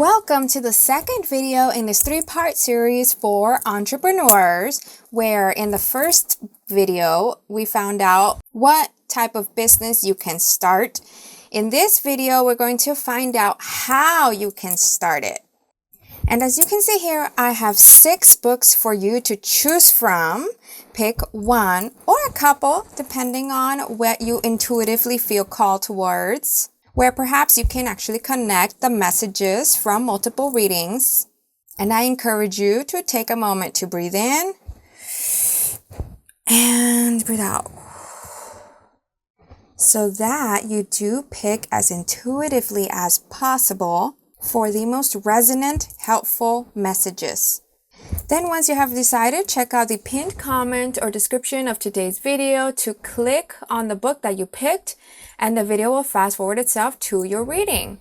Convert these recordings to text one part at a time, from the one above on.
Welcome to the second video in this three-part series for entrepreneurs, where in the first video, we found out what type of business you can start. In this video, we're going to find out how you can start it. And as you can see here, I have 6 books for you to choose from. Pick one or a couple, depending on what you intuitively feel called towards, where perhaps you can actually connect the messages from multiple readings. And I encourage you to take a moment to breathe in and breathe out, so that you do pick as intuitively as possible for the most resonant, helpful messages. Then once you have decided, check out the pinned comment or description of today's video to click on the book that you picked, and the video will fast forward itself to your reading.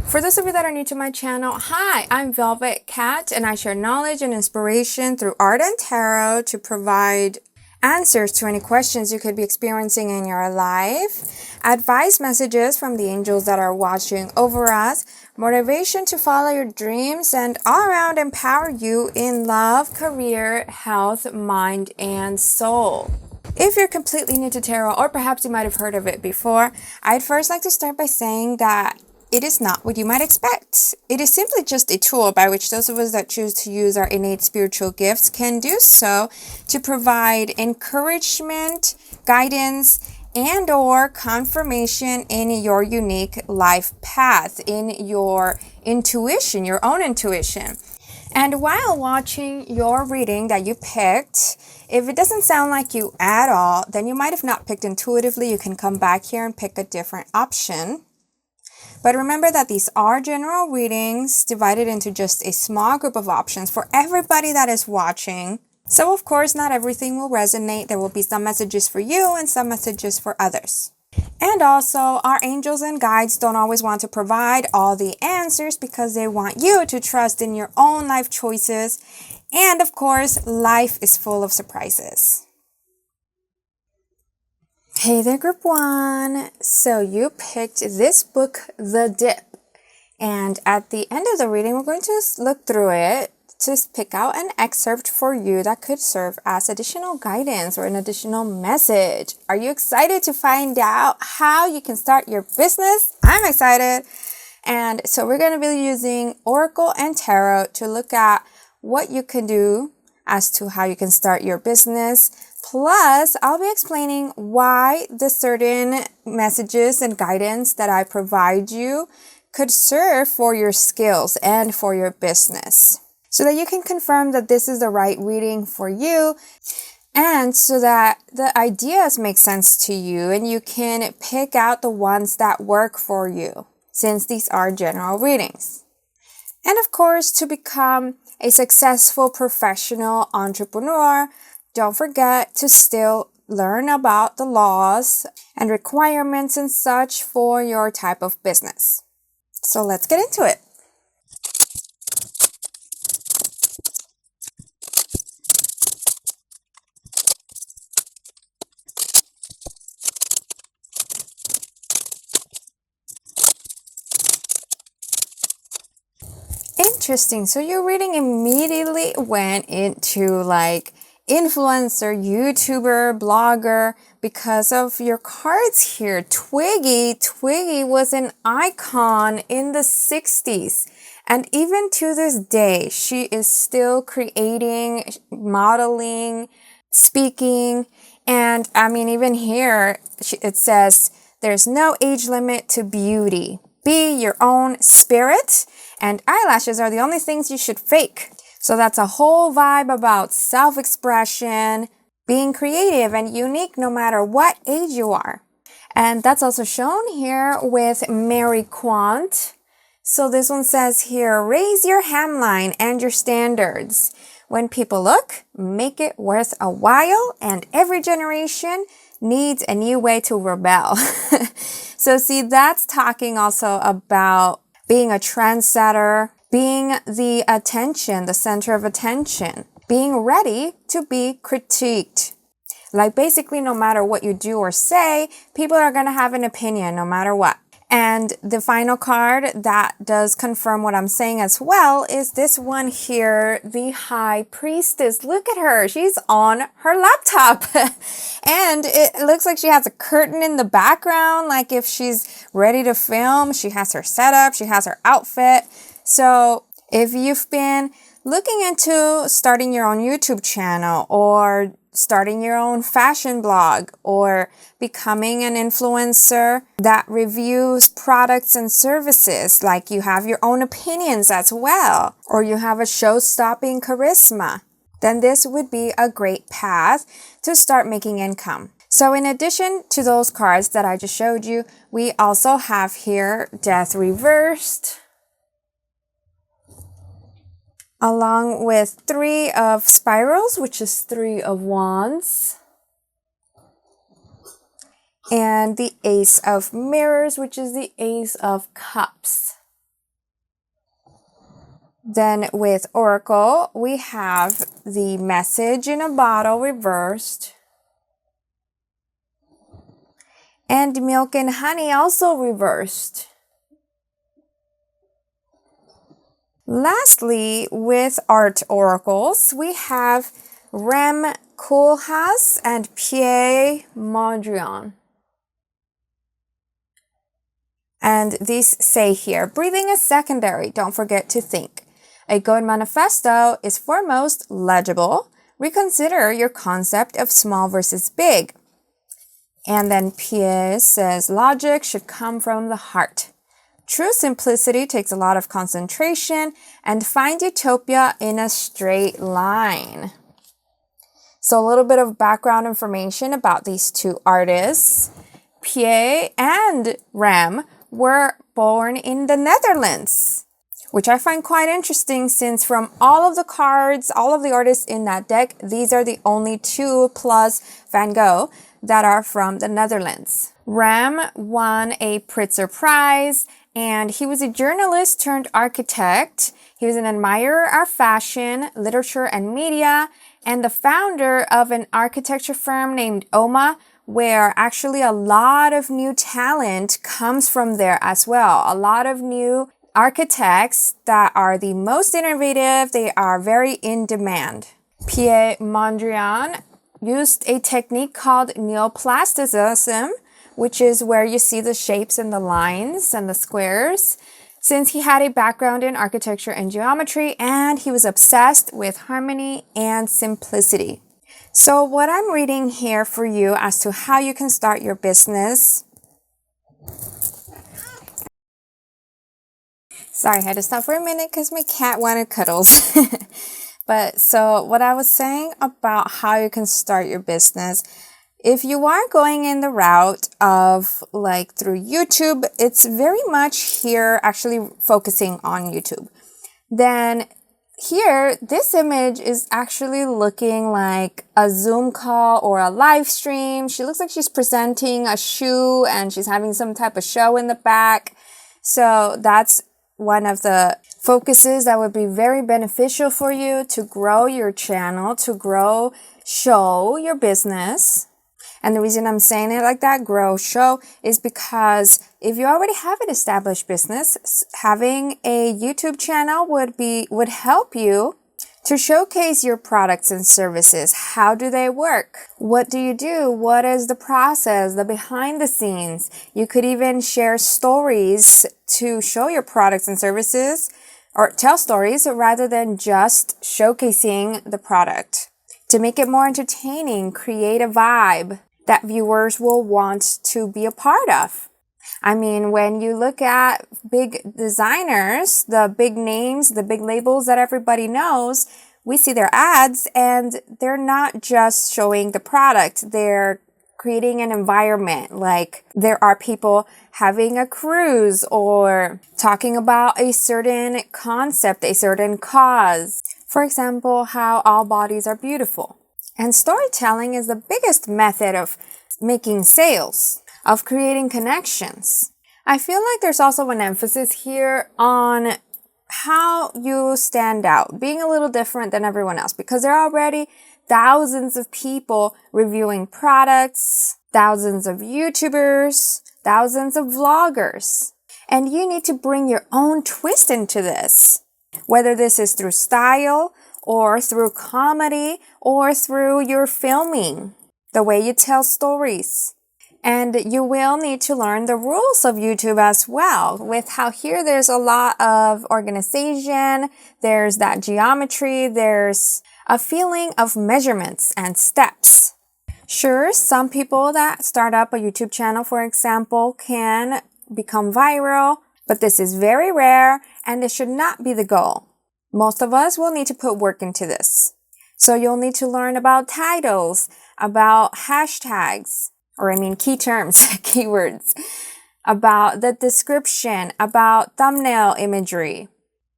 For those of you that are new to my channel, hi, I'm Velvet Cat, and I share knowledge and inspiration through art and tarot to provide answers to any questions you could be experiencing in your life, advice messages from the angels that are watching over us, motivation to follow your dreams, and all around empower you in love, career, health, mind, and soul. If you're completely new to tarot, or perhaps you might have heard of it before, I'd first like to start by saying that it is not what you might expect. It is simply just a tool by which those of us that choose to use our innate spiritual gifts can do so to provide encouragement, guidance, and or confirmation in your unique life path, in your intuition, your own intuition. And while watching your reading that you picked, if it doesn't sound like you at all, then you might have not picked intuitively. You can come back here and pick a different option. But remember that these are general readings divided into just a small group of options for everybody that is watching. So of course, not everything will resonate. There will be some messages for you and some messages for others. And also, our angels and guides don't always want to provide all the answers because they want you to trust in your own life choices. And of course, life is full of surprises. Hey there, group 1. So you picked this book, The Dip. And at the end of the reading, we're going to look through it to pick out an excerpt for you that could serve as additional guidance or an additional message. Are you excited to find out how you can start your business? I'm excited. And so we're going to be using Oracle and Tarot to look at what you can do as to how you can start your business. Plus, I'll be explaining why the certain messages and guidance that I provide you could serve for your skills and for your business, so that you can confirm that this is the right reading for you, and so that the ideas make sense to you and you can pick out the ones that work for you, since these are general readings. And of course, to become a successful professional entrepreneur, don't forget to still learn about the laws and requirements and such for your type of business. So let's get into it. Interesting. So your reading immediately went into like influencer, YouTuber, blogger, because of your cards here. Twiggy was an icon in the 60s. And even to this day, she is still creating, modeling, speaking. And I mean, even here, it says, there's no age limit to beauty. Be your own spirit. And eyelashes are the only things you should fake. So that's a whole vibe about self-expression, being creative and unique no matter what age you are. And that's also shown here with Mary Quant. So this one says here, raise your hemline and your standards. When people look, make it worth a while, and every generation needs a new way to rebel. So see, that's talking also about being a trendsetter, being the attention, the center of attention, being ready to be critiqued. Like basically no matter what you do or say, people are going to have an opinion no matter what. And the final card that does confirm what I'm saying as well is this one here, the High Priestess. Look at her. She's on her laptop. And it looks like she has a curtain in the background, like if she's ready to film. She has her setup. She has her outfit. So if you've been looking into starting your own YouTube channel or starting your own fashion blog or becoming an influencer that reviews products and services, like you have your own opinions as well, or you have a show-stopping charisma, then this would be a great path to start making income. So in addition to those cards that I just showed you, we also have here Death Reversed, along with 3 of Spirals, which is 3 of Wands, and the Ace of Mirrors, which is the Ace of Cups. Then with Oracle, we have the Message in a Bottle reversed, and Milk and Honey also reversed. Lastly, with Art Oracles, we have Rem Koolhaas and Pierre Mondrian. And these say here, breathing is secondary, don't forget to think. A good manifesto is foremost legible. Reconsider your concept of small versus big. And then Pierre says, logic should come from the heart. True simplicity takes a lot of concentration, and find utopia in a straight line. So a little bit of background information about these 2 artists. Pierre and Rem were born in the Netherlands, which I find quite interesting since from all of the cards, all of the artists in that deck, these are the only 2 plus Van Gogh that are from the Netherlands. Rem won a Pritzker Prize, and he was a journalist turned architect. He was an admirer of fashion, literature, and media, and the founder of an architecture firm named OMA, where actually a lot of new talent comes from there as well. A lot of new architects that are the most innovative, they are very in demand. Pierre Mondrian used a technique called neoplasticism, which is where you see the shapes and the lines and the squares, since he had a background in architecture and geometry, and he was obsessed with harmony and simplicity. So what I'm reading here for you as to how you can start your business. Sorry, I had to stop for a minute because my cat wanted cuddles. But so what I was saying about how you can start your business, if you are going in the route of like through YouTube, it's very much here actually focusing on YouTube. Then here, this image is actually looking like a Zoom call or a live stream. She looks like she's presenting a shoe and she's having some type of show in the back. So that's one of the focuses that would be very beneficial for you to grow your channel, to show your business. And the reason I'm saying it like that, grow, show, is because if you already have an established business, having a YouTube channel would help you to showcase your products and services. How do they work? What do you do? What is the process, the behind the scenes? You could even share stories to show your products and services, or tell stories rather than just showcasing the product. To make it more entertaining, create a vibe that viewers will want to be a part of. I mean, when you look at big designers, the big names, the big labels that everybody knows, we see their ads and they're not just showing the product, they're creating an environment. Like there are people having a cruise or talking about a certain concept, a certain cause. For example, how all bodies are beautiful. And storytelling is the biggest method of making sales, of creating connections. I feel like there's also an emphasis here on how you stand out, being a little different than everyone else, because there are already thousands of people reviewing products, thousands of YouTubers, thousands of vloggers. And you need to bring your own twist into this. Whether this is through style, or through comedy, or through your filming, the way you tell stories. And you will need to learn the rules of YouTube as well, with how here there's a lot of organization, there's that geometry, there's a feeling of measurements and steps. Sure, some people that start up a YouTube channel, for example, can become viral, but this is very rare and it should not be the goal. Most of us will need to put work into this. So you'll need to learn about titles, about hashtags, key terms, keywords, about the description, about thumbnail imagery,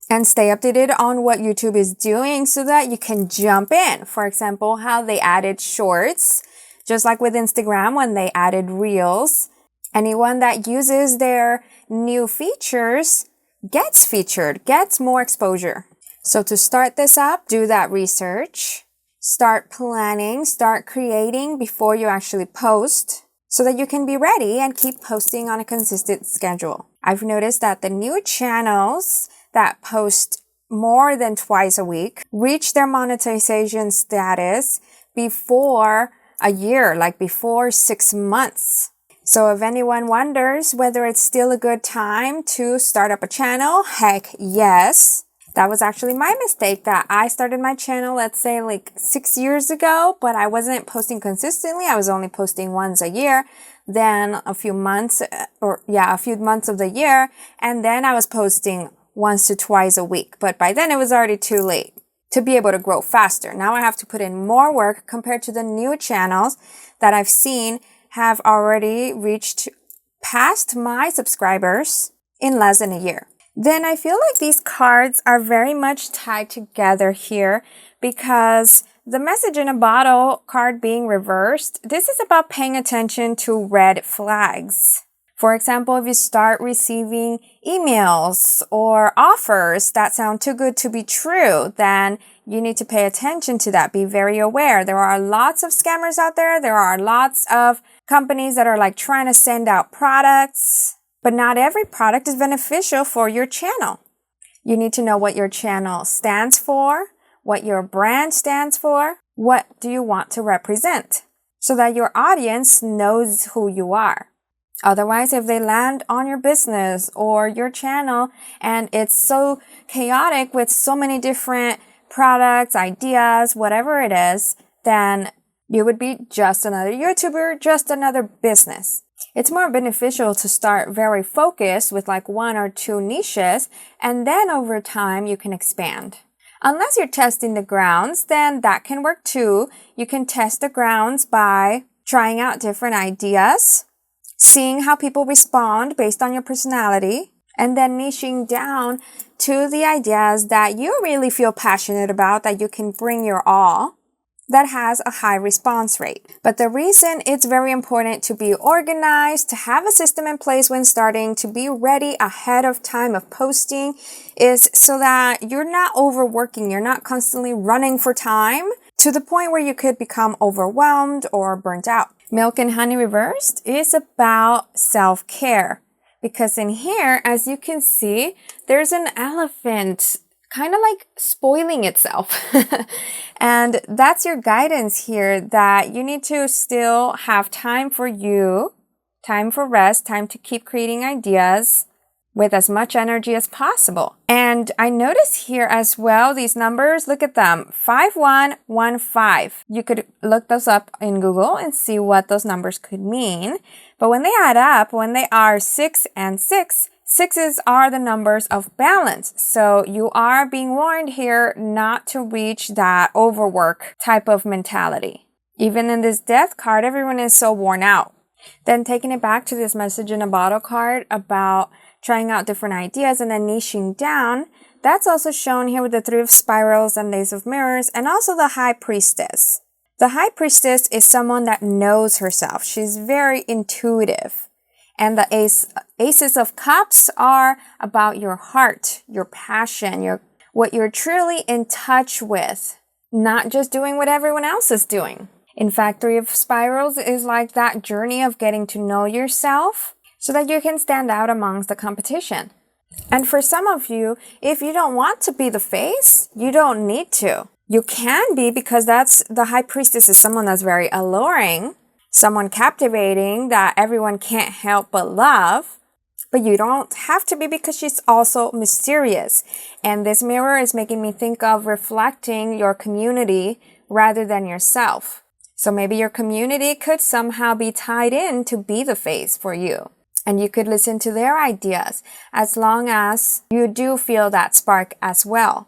and stay updated on what YouTube is doing so that you can jump in. For example, how they added shorts, just like with Instagram when they added reels. Anyone that uses their new features gets featured, gets more exposure. So to start this up, do that research, start planning, start creating before you actually post so that you can be ready and keep posting on a consistent schedule. I've noticed that the new channels that post more than twice a week reach their monetization status before a year, like before 6 months. So if anyone wonders whether it's still a good time to start up a channel, heck yes. That was actually my mistake that I started my channel, let's say like 6 years ago, but I wasn't posting consistently. I was only posting once a year, then a few months of the year. And then I was posting once to twice a week. But by then it was already too late to be able to grow faster. Now I have to put in more work compared to the new channels that I've seen have already reached past my subscribers in less than a year. Then I feel like these cards are very much tied together here because the message in a bottle card being reversed, this is about paying attention to red flags. For example, if you start receiving emails or offers that sound too good to be true, then you need to pay attention to that. Be very aware. There are lots of scammers out there. There are lots of companies that are like trying to send out products. But not every product is beneficial for your channel. You need to know what your channel stands for, what your brand stands for, what do you want to represent, so that your audience knows who you are. Otherwise, if they land on your business or your channel and it's so chaotic with so many different products, ideas, whatever it is, then you would be just another YouTuber, just another business. It's more beneficial to start very focused with like 1 or 2 niches, and then over time you can expand. Unless you're testing the grounds, then that can work too. You can test the grounds by trying out different ideas, seeing how people respond based on your personality, and then niching down to the ideas that you really feel passionate about, that you can bring your all, that has a high response rate. But the reason it's very important to be organized, to have a system in place when starting, to be ready ahead of time of posting is so that you're not overworking, you're not constantly running for time to the point where you could become overwhelmed or burnt out. Milk and Honey Reversed is about self-care because in here, as you can see, there's an elephant kind of like spoiling itself. And that's your guidance here, that you need to still have time for you, time for rest, time to keep creating ideas with as much energy as possible. And I notice here as well, these numbers, look at them, 5115. You could look those up in Google and see what those numbers could mean. But when they add up, when they are 6 and 6, 6s are the numbers of balance. So you are being warned here not to reach that overwork type of mentality. Even in this death card, everyone is so worn out. Then taking it back to this message in a bottle card about trying out different ideas and then niching down, that's also shown here with the 3 of Spirals and Ace of Mirrors, and also the High Priestess. The High Priestess is someone that knows herself. She's very intuitive. And the Aces of Cups are about your heart, your passion, what you're truly in touch with, not just doing what everyone else is doing. In fact, 3 of Spirals is like that journey of getting to know yourself so that you can stand out amongst the competition. And for some of you, if you don't want to be the face, you don't need to. You can be, because that's the high priestess is someone that's very alluring, someone captivating that everyone can't help but love. But you don't have to be, because she's also mysterious. And this mirror is making me think of reflecting your community rather than yourself. So maybe your community could somehow be tied in to be the face for you. And you could listen to their ideas as long as you do feel that spark as well.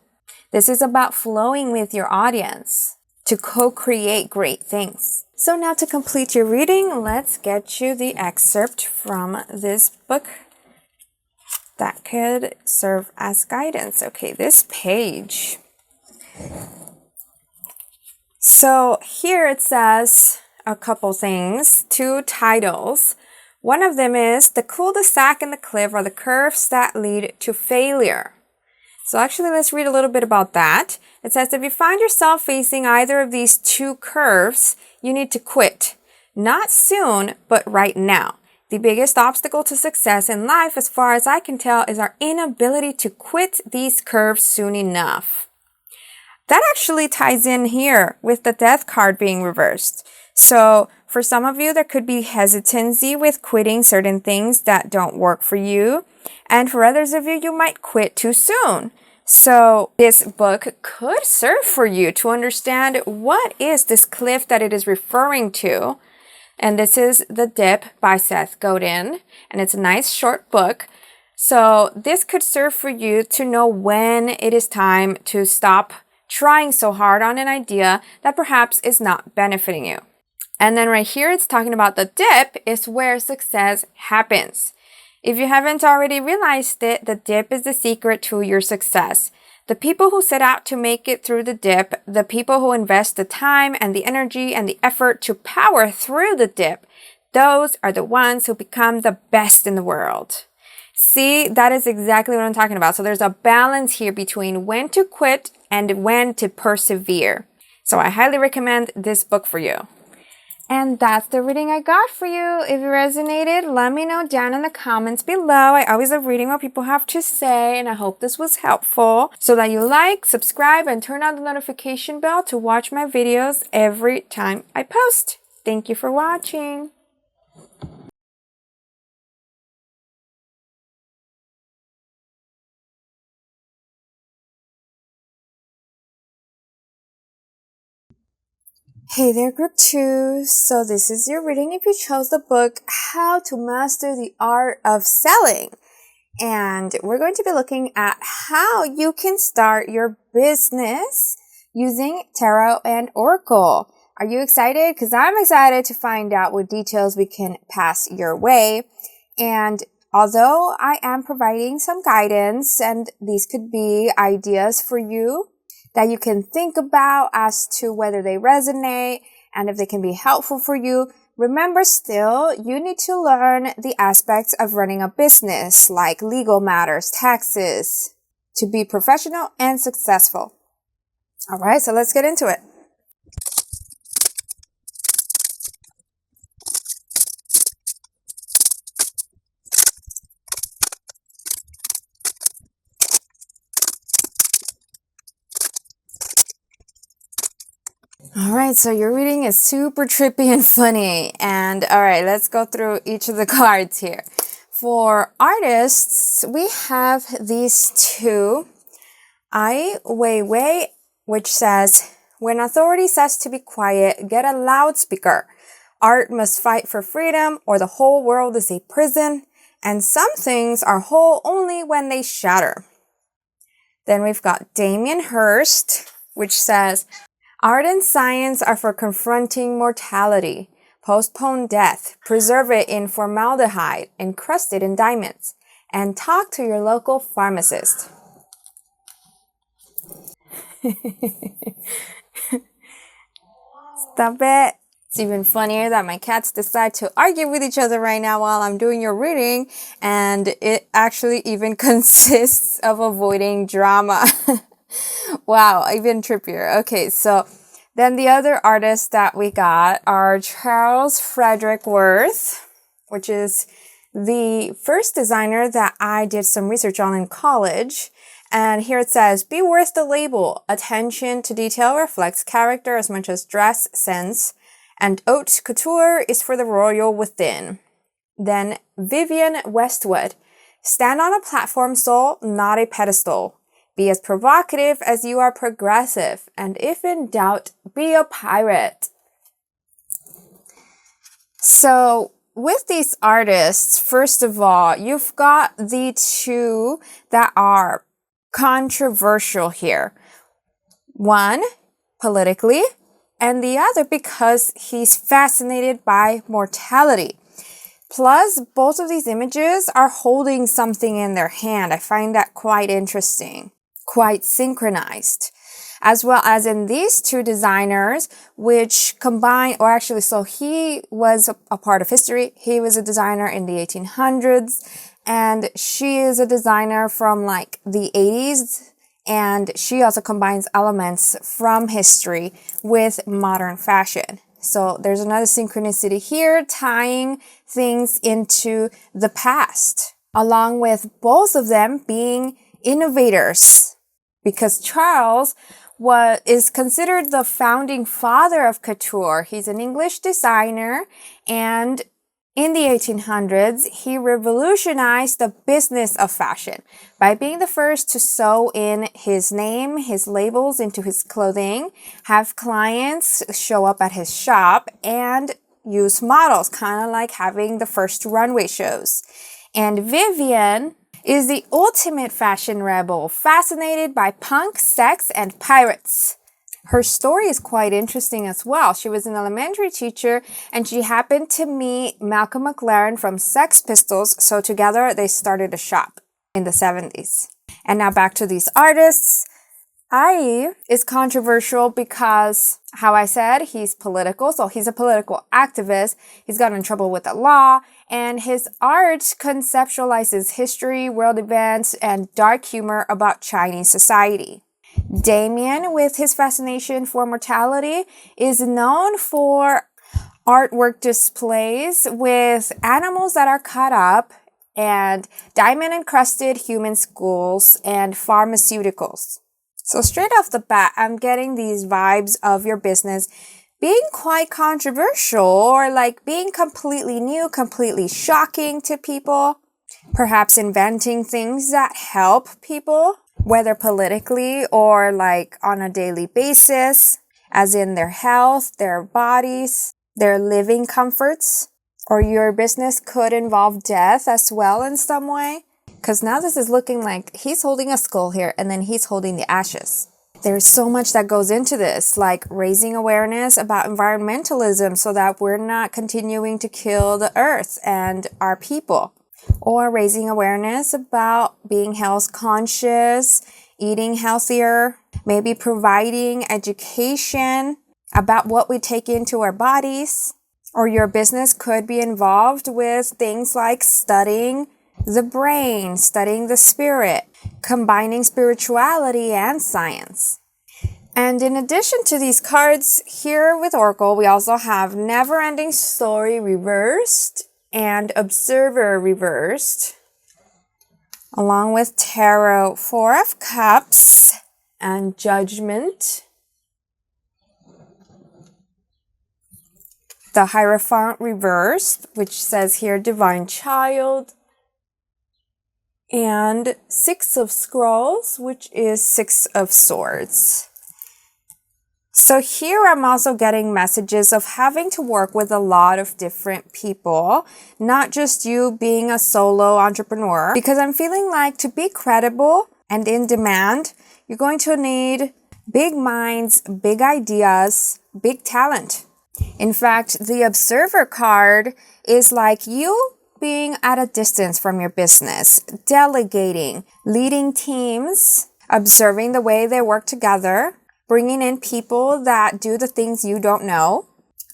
This is about flowing with your audience to co-create great things. So now to complete your reading, let's get you the excerpt from this book that could serve as guidance. Okay, this page. So here it says a couple things, 2 titles. One of them is The Cul-de-sac and the Cliff are the curves that lead to failure. So actually, let's read a little bit about that. It says, if you find yourself facing either of these 2 curves, you need to quit. Not soon, but right now. The biggest obstacle to success in life, as far as I can tell, is our inability to quit these curves soon enough. That actually ties in here with the Death card being reversed. So for some of you, there could be hesitancy with quitting certain things that don't work for you. And for others of you, you might quit too soon. So this book could serve for you to understand what is this cliff that it is referring to. And this is The Dip by Seth Godin. And it's a nice short book. So this could serve for you to know when it is time to stop trying so hard on an idea that perhaps is not benefiting you. And then right here, it's talking about the dip is where success happens. If you haven't already realized it, the dip is the secret to your success. The people who set out to make it through the dip, the people who invest the time and the energy and the effort to power through the dip, those are the ones who become the best in the world. See, that is exactly what I'm talking about. So there's a balance here between when to quit and when to persevere. So I highly recommend this book for you. And that's the reading I got for you. If it resonated, let me know down in the comments below. I always love reading what people have to say, and I hope this was helpful. So that you like, subscribe, and turn on the notification bell to watch my videos every time I post. Thank you for watching. Hey there, group 2. So this is your reading if you chose the book, How to Master the Art of Selling. And we're going to be looking at how you can start your business using tarot and oracle. Are you excited? Because I'm excited to find out what details we can pass your way. And although I am providing some guidance, and these could be ideas for you that you can think about as to whether they resonate and if they can be helpful for you, remember still, you need to learn the aspects of running a business like legal matters, taxes, to be professional and successful. All right, so let's get into it. All right, so your reading is super trippy and funny. And all right, let's go through each of the cards here. For artists, we have these 2. Ai Weiwei, which says, when authority says to be quiet, get a loudspeaker. Art must fight for freedom, or the whole world is a prison, and some things are whole only when they shatter. Then we've got Damien Hirst, which says, art and science are for confronting mortality. Postpone death, preserve it in formaldehyde, encrust it in diamonds, and talk to your local pharmacist. Stop it. It's even funnier that my cats decide to argue with each other right now while I'm doing your reading, and it actually even consists of avoiding drama. Wow, even trippier. Okay, so then the other artists that we got are Charles Frederick Worth, which is the first designer that I did some research on in college. And here it says, be worth the label. Attention to detail reflects character as much as dress sense. And haute couture is for the royal within. Then Vivienne Westwood. Stand on a platform, soul, not a pedestal. Be as provocative as you are progressive. And if in doubt, be a pirate. So with these artists, first of all, you've got the two that are controversial here. One, politically, and the other because he's fascinated by mortality. Plus, both of these images are holding something in their hand. I find that quite interesting, quite synchronized. As well as in these two designers, which combine, or actually, so he was a part of history. He was a designer in the 1800s, and she is a designer from like the 80s. And she also combines elements from history with modern fashion. So there's another synchronicity here, tying things into the past, along with both of them being innovators. Because Charles is considered the founding father of couture. He's an English designer, and in the 1800s, he revolutionized the business of fashion by being the first to sew in his name, his labels into his clothing, have clients show up at his shop, and use models, kind of like having the first runway shows. And Vivienne is the ultimate fashion rebel, fascinated by punk, sex, and pirates. Her story is quite interesting as well. She was an elementary teacher and she happened to meet Malcolm McLaren from Sex Pistols, so together they started a shop in the 70s. And now back to these artists. Ai is controversial because, how I said, he's political, so he's a political activist. He's gotten in trouble with the law, and his art conceptualizes history, world events, and dark humor about Chinese society. Damien, with his fascination for mortality, is known for artwork displays with animals that are cut up and diamond-encrusted human skulls and pharmaceuticals. So straight off the bat, I'm getting these vibes of your business being quite controversial, or like being completely new, completely shocking to people. Perhaps inventing things that help people, whether politically or like on a daily basis, as in their health, their bodies, their living comforts. Or your business could involve death as well in some way. Because now this is looking like he's holding a skull here and then he's holding the ashes. There's so much that goes into this, like raising awareness about environmentalism so that we're not continuing to kill the earth and our people. Or raising awareness about being health conscious, eating healthier, maybe providing education about what we take into our bodies. Or your business could be involved with things like studying the brain, studying the spirit, combining spirituality and science. And in addition to these cards, here with Oracle, we also have Never-Ending Story reversed and Observer reversed, along with Tarot, Four of Cups and Judgment. The Hierophant reversed, which says here Divine Child. And Six of Scrolls, which is Six of Swords. So here I'm also getting messages of having to work with a lot of different people, not just you being a solo entrepreneur, because I'm feeling like to be credible and in demand, you're going to need big minds, big ideas, big talent. In fact, the Observer card is like you being at a distance from your business, delegating, leading teams, observing the way they work together, bringing in people that do the things you don't know,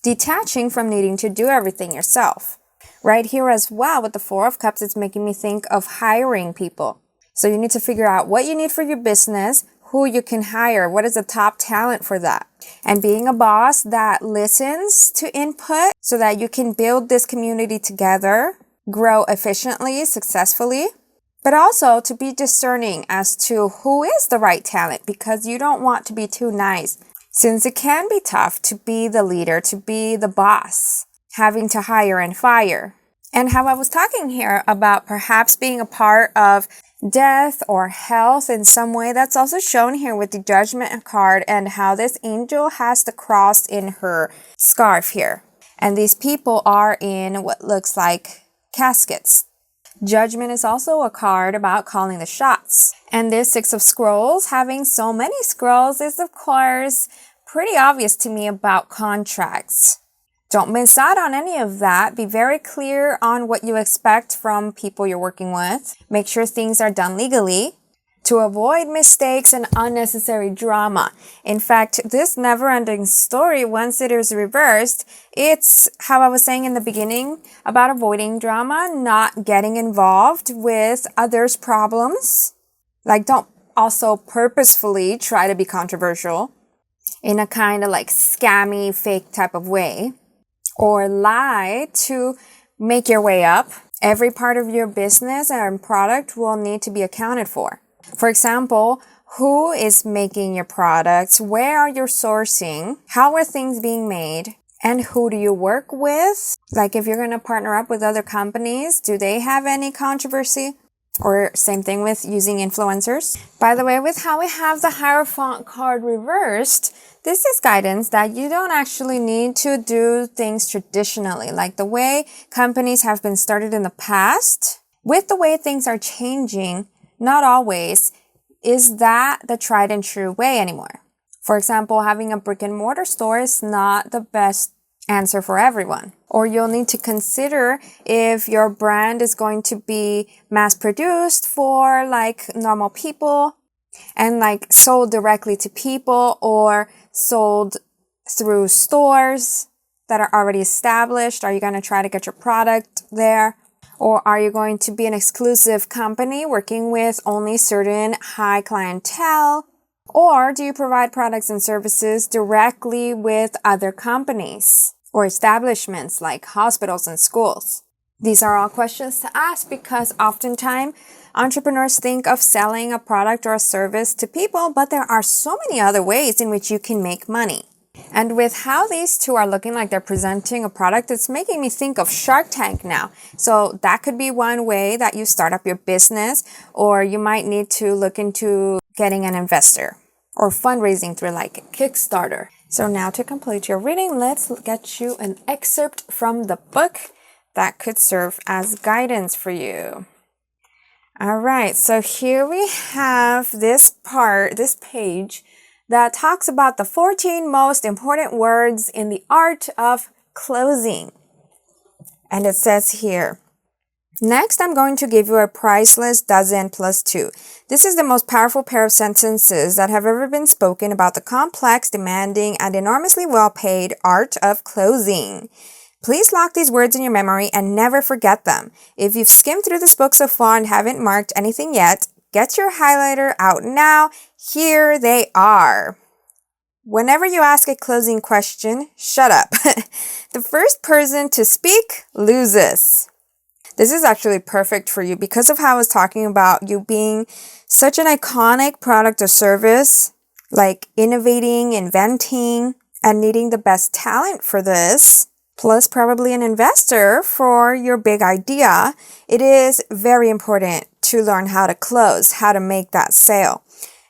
detaching from needing to do everything yourself. Right here as well with the Four of Cups, it's making me think of hiring people. So you need to figure out what you need for your business, who you can hire, what is the top talent for that. And being a boss that listens to input so that you can build this community together grow efficiently, successfully, but also to be discerning as to who is the right talent, because you don't want to be too nice, since it can be tough to be the leader, to be the boss, having to hire and fire. And how I was talking here about perhaps being a part of death or health in some way, that's also shown here with the Judgment card and how this angel has the cross in her scarf here. And these people are in what looks like caskets. Judgment is also a card about calling the shots. And this Six of Scrolls, having so many scrolls, is of course pretty obvious to me about contracts. Don't miss out on any of that. Be very clear on what you expect from people you're working with. Make sure things are done legally to avoid mistakes and unnecessary drama. In fact, this never-ending story, once it is reversed, it's how I was saying in the beginning about avoiding drama, not getting involved with others' problems. Like, don't also purposefully try to be controversial in a kind of like scammy, fake type of way, or lie to make your way up. Every part of your business and product will need to be accounted for. For example, who is making your products? Where are you sourcing? How are things being made? And who do you work with? Like if you're going to partner up with other companies, do they have any controversy? Or same thing with using influencers. By the way, with how we have the Hierophant card reversed, this is guidance that you don't actually need to do things traditionally, like the way companies have been started in the past. With the way things are changing, not always is that the tried and true way anymore. For example, having a brick and mortar store is not the best answer for everyone. Or you'll need to consider if your brand is going to be mass produced for like normal people and like sold directly to people, or sold through stores that are already established. Are you going to try to get your product there? Or are you going to be an exclusive company working with only certain high clientele? Or do you provide products and services directly with other companies or establishments like hospitals and schools? These are all questions to ask, because oftentimes entrepreneurs think of selling a product or a service to people, but there are so many other ways in which you can make money. And with how these two are looking like they're presenting a product, it's making me think of Shark Tank now. So that could be one way that you start up your business, or you might need to look into getting an investor or fundraising through like Kickstarter. So now to complete your reading, let's get you an excerpt from the book that could serve as guidance for you. All right, so here we have this page that talks about the 14 most important words in the art of closing. And it says here, next I'm going to give you a priceless dozen plus two. This is the most powerful pair of sentences that have ever been spoken about the complex, demanding, and enormously well-paid art of closing. Please lock these words in your memory and never forget them. If you've skimmed through this book so far and haven't marked anything yet, get your highlighter out now. Here they are. Whenever you ask a closing question, shut up. The first person to speak loses. This is actually perfect for you because of how I was talking about you being such an iconic product or service, like innovating, inventing, and needing the best talent for this, plus probably an investor for your big idea. It is very important to learn how to close, how to make that sale.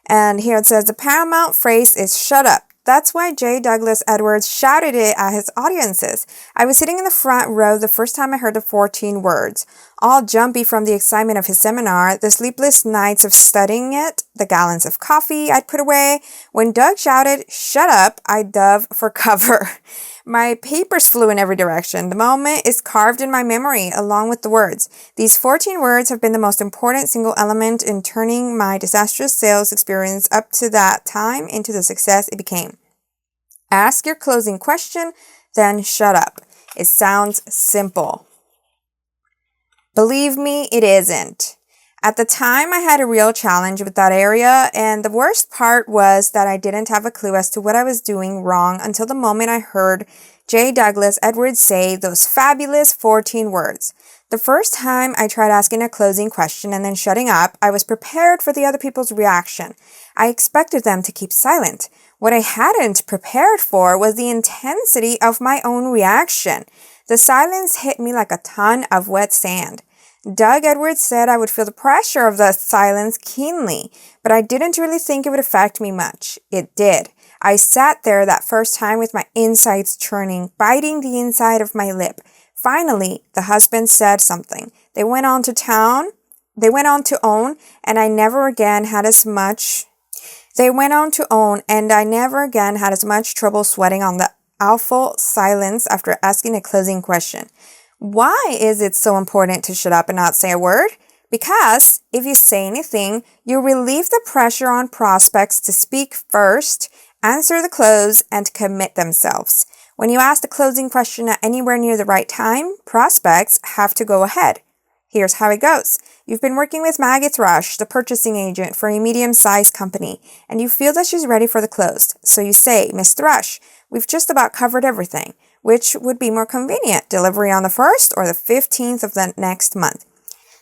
And here it says the paramount phrase is shut up. That's why J. Douglas Edwards shouted it at his audiences. I was sitting in the front row the first time I heard the 14 words. All jumpy from the excitement of his seminar, the sleepless nights of studying it, the gallons of coffee I'd put away. When Doug shouted, shut up, I dove for cover. My papers flew in every direction. The moment is carved in my memory along with the words. These 14 words have been the most important single element in turning my disastrous sales experience up to that time into the success it became. Ask your closing question, then shut up. It sounds simple. Believe me, it isn't. At the time, I had a real challenge with that area, and the worst part was that I didn't have a clue as to what I was doing wrong until the moment I heard J. Douglas Edwards say those fabulous 14 words. The first time I tried asking a closing question and then shutting up, I was prepared for the other people's reaction. I expected them to keep silent. What I hadn't prepared for was the intensity of my own reaction. The silence hit me like a ton of wet sand. Doug Edwards said I would feel the pressure of the silence keenly, but I didn't really think it would affect me much. It did. I sat there that first time with my insides churning, biting the inside of my lip. Finally, the husband said something. They went on to own, and I never again had as much trouble sweating on the awful silence after asking a closing question. Why is it so important to shut up and not say a word? Because if you say anything, you relieve the pressure on prospects to speak first, answer the close, and commit themselves. When you ask the closing question at anywhere near the right time, prospects have to go ahead. Here's how it goes. You've been working with Maggie Thrush, the purchasing agent for a medium-sized company, and you feel that she's ready for the close. So you say, Miss Thrush, we've just about covered everything. Which would be more convenient, delivery on the 1st or the 15th of the next month?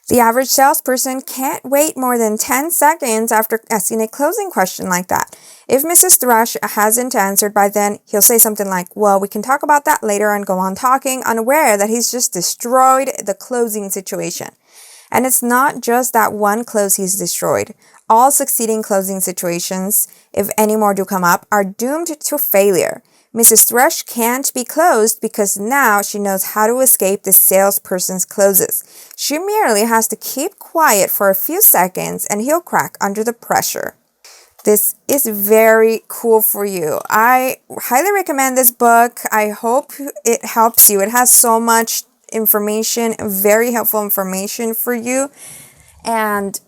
The average salesperson can't wait more than 10 seconds after asking a closing question like that. If Mrs. Thrush hasn't answered by then, he'll say something like, well, we can talk about that later, and go on talking, unaware that he's just destroyed the closing situation. And it's not just that one close he's destroyed. All succeeding closing situations, if any more do come up, are doomed to failure. Mrs. Thrush can't be closed because now she knows how to escape the salesperson's closes. She merely has to keep quiet for a few seconds and he'll crack under the pressure. This is very cool for you. I highly recommend this book. I hope it helps you. It has so much information, very helpful information for you. And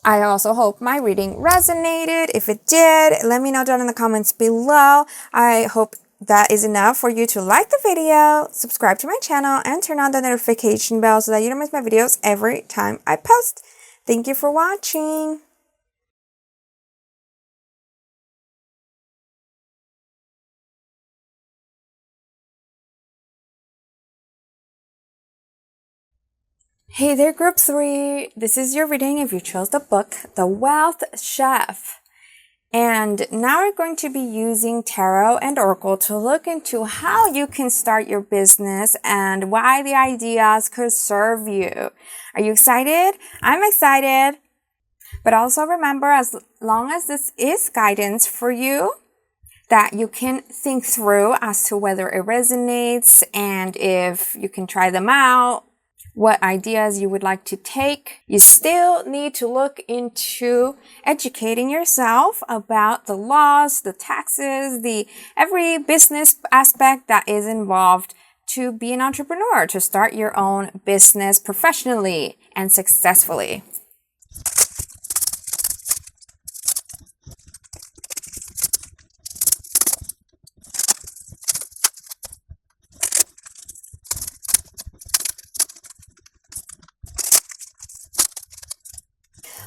I also hope my reading resonated. If it did, let me know down in the comments below. I hope that is enough for you to like the video, subscribe to my channel, and turn on the notification bell so that you don't miss my videos every time I post. Thank you for watching. Hey there, Group 3. This is your reading if you chose the book, The Wealth Chef. And now we're going to be using Tarot and Oracle to look into how you can start your business and why the ideas could serve you. Are you excited? I'm excited. But also remember, as long as this is guidance for you, that you can think through as to whether it resonates and if you can try them out, what ideas you would like to take. You still need to look into educating yourself about the laws, the taxes, every business aspect that is involved to be an entrepreneur, to start your own business professionally and successfully.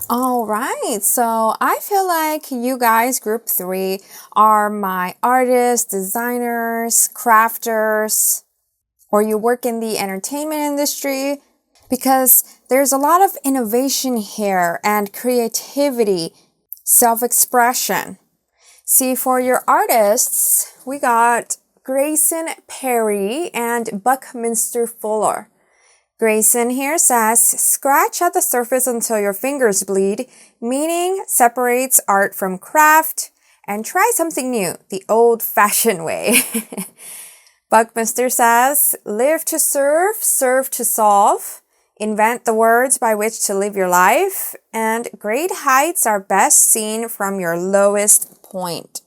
All right, so I feel like you guys, Group 3, are my artists, designers, crafters, or you work in the entertainment industry, because there's a lot of innovation here and creativity, self-expression. See, for your artists, we got Grayson Perry and Buckminster Fuller. Grayson here says, scratch at the surface until your fingers bleed, meaning separates art from craft, and try something new, the old-fashioned way. Buckminster says, live to serve, serve to solve, invent the words by which to live your life, and great heights are best seen from your lowest point.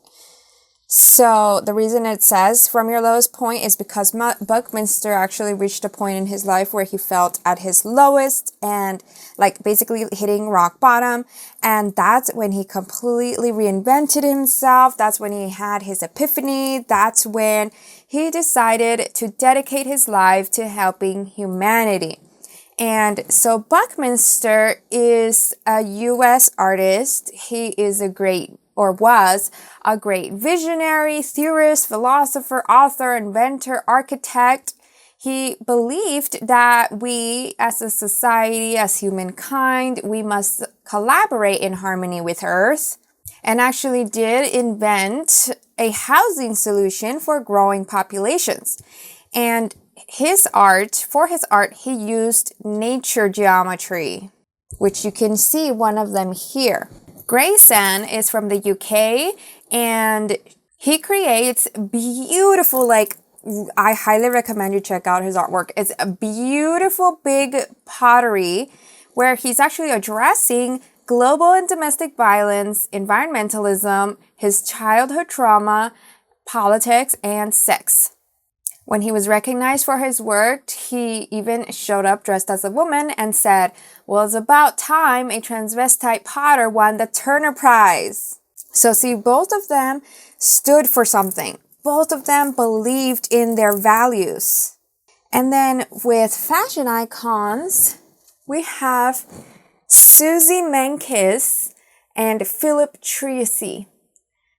So the reason it says from your lowest point is because Buckminster actually reached a point in his life where he felt at his lowest and like basically hitting rock bottom. And that's when he completely reinvented himself. That's when he had his epiphany. That's when he decided to dedicate his life to helping humanity. And so Buckminster is a U.S. artist. He is was a great visionary, theorist, philosopher, author, inventor, architect. He believed that we as a society, as humankind, we must collaborate in harmony with Earth, and actually did invent a housing solution for growing populations. And for his art, he used nature geometry, which you can see one of them here. Grayson is from the UK, and he creates beautiful, I highly recommend you check out his artwork. It's a beautiful big pottery where he's actually addressing global and domestic violence, environmentalism, his childhood trauma, politics, and sex. When he was recognized for his work, he even showed up dressed as a woman and said, well, it's about time a transvestite potter won the Turner Prize. So see, both of them stood for something. Both of them believed in their values. And then with fashion icons, we have Susie Menkes and Philip Treacy.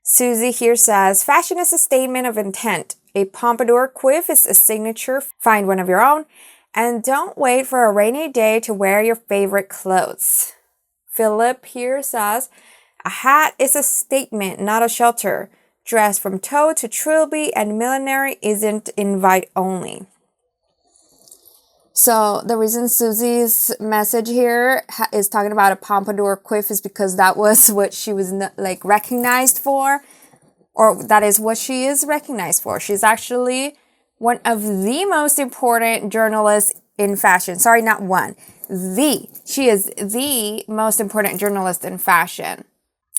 Susie here says, fashion is a statement of intent. A pompadour quiff is a signature. Find one of your own. And don't wait for a rainy day to wear your favorite clothes. Philip here says, a hat is a statement, not a shelter. Dress from toe to trilby, and millinery isn't invite only. So the reason Susie's message here is talking about a pompadour quiff is because that was what she was recognized for, or that is what she is recognized for. She's actually one of the most important journalists in fashion. Sorry, not one. She is the most important journalist in fashion.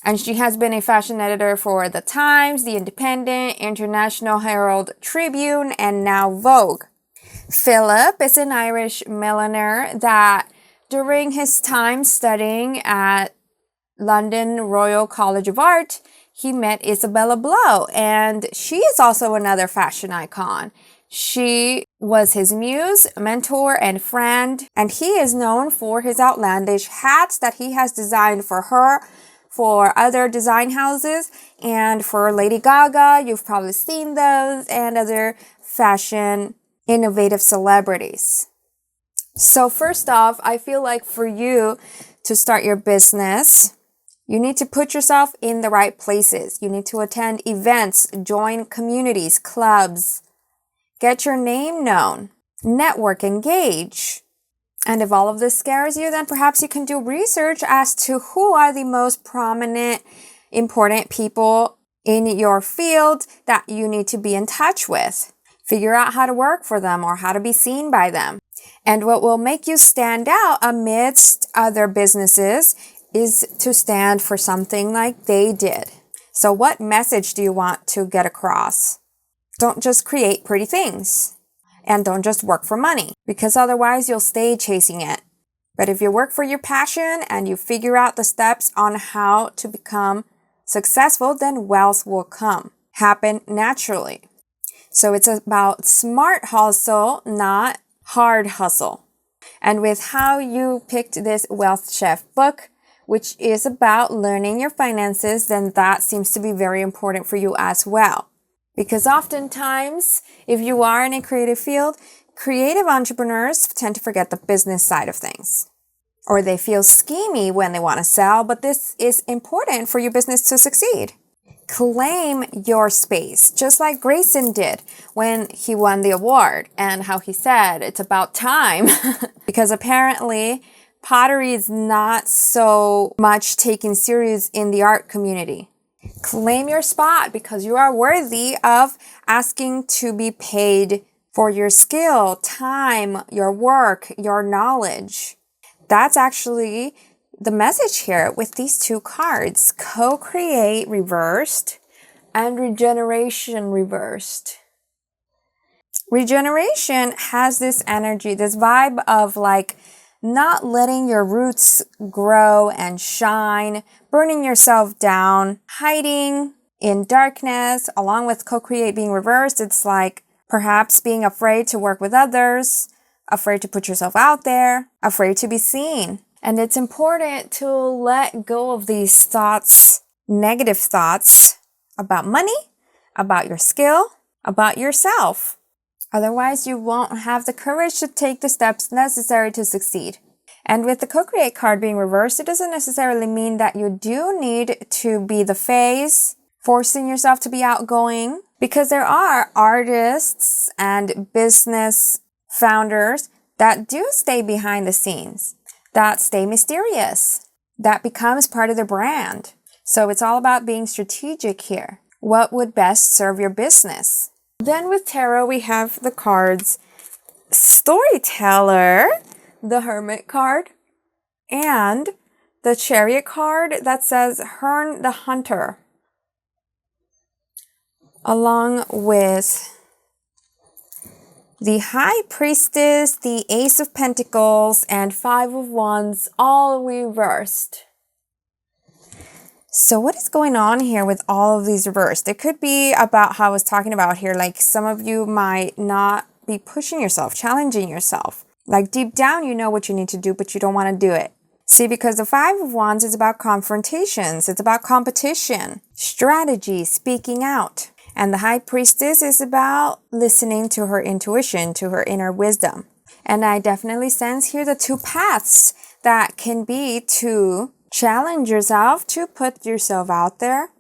And she has been a fashion editor for The Times, The Independent, International Herald Tribune, and now Vogue. Philip is an Irish milliner that during his time studying at London Royal College of Art, he met Isabella Blow, and she is also another fashion icon. She was his muse, mentor, and friend, and he is known for his outlandish hats that he has designed for her, for other design houses, and for Lady Gaga. You've probably seen those, and other fashion innovative celebrities. So first off, I feel like for you to start your business, you need to put yourself in the right places. You need to attend events, join communities, clubs, get your name known, network, engage. And if all of this scares you, then perhaps you can do research as to who are the most prominent, important people in your field that you need to be in touch with. Figure out how to work for them or how to be seen by them. And what will make you stand out amidst other businesses is to stand for something like they did. So what message do you want to get across? Don't just create pretty things. And don't just work for money, because otherwise you'll stay chasing it. But if you work for your passion and you figure out the steps on how to become successful, then wealth will happen naturally. So it's about smart hustle, not hard hustle. And with how you picked this Wealth Chef book, which is about learning your finances, then that seems to be very important for you as well. Because oftentimes, if you are in a creative field, creative entrepreneurs tend to forget the business side of things. Or they feel schemy when they want to sell, but this is important for your business to succeed. Claim your space, just like Grayson did when he won the award, and how he said it's about time. Because apparently, pottery is not so much taken serious in the art community. Claim your spot because you are worthy of asking to be paid for your skill, time, your work, your knowledge. That's actually the message here with these two cards. Co-create reversed and regeneration reversed. Regeneration has this energy, this vibe of not letting your roots grow and shine, burning yourself down, hiding in darkness. Along with co-create being reversed, it's like perhaps being afraid to work with others, afraid to put yourself out there, afraid to be seen. And it's important to let go of these thoughts, negative thoughts about money, about your skill, about yourself. Otherwise, you won't have the courage to take the steps necessary to succeed. And with the co-create card being reversed, it doesn't necessarily mean that you do need to be the face, forcing yourself to be outgoing, because there are artists and business founders that do stay behind the scenes, that stay mysterious, that becomes part of their brand. So it's all about being strategic here. What would best serve your business? Then with tarot, we have the cards Storyteller, the Hermit card, and the Chariot card that says Hern the Hunter, along with the High Priestess, the Ace of Pentacles, and Five of Wands, all reversed. So what is going on here with all of these reversed? It could be about how I was talking about here, like some of you might not be pushing yourself, challenging yourself. Like deep down, you know what you need to do, but you don't want to do it. See, because the Five of Wands is about confrontations. It's about competition, strategy, speaking out. And the High Priestess is about listening to her intuition, to her inner wisdom. And I definitely sense here the two paths that can be to challenge yourself, to put yourself out there,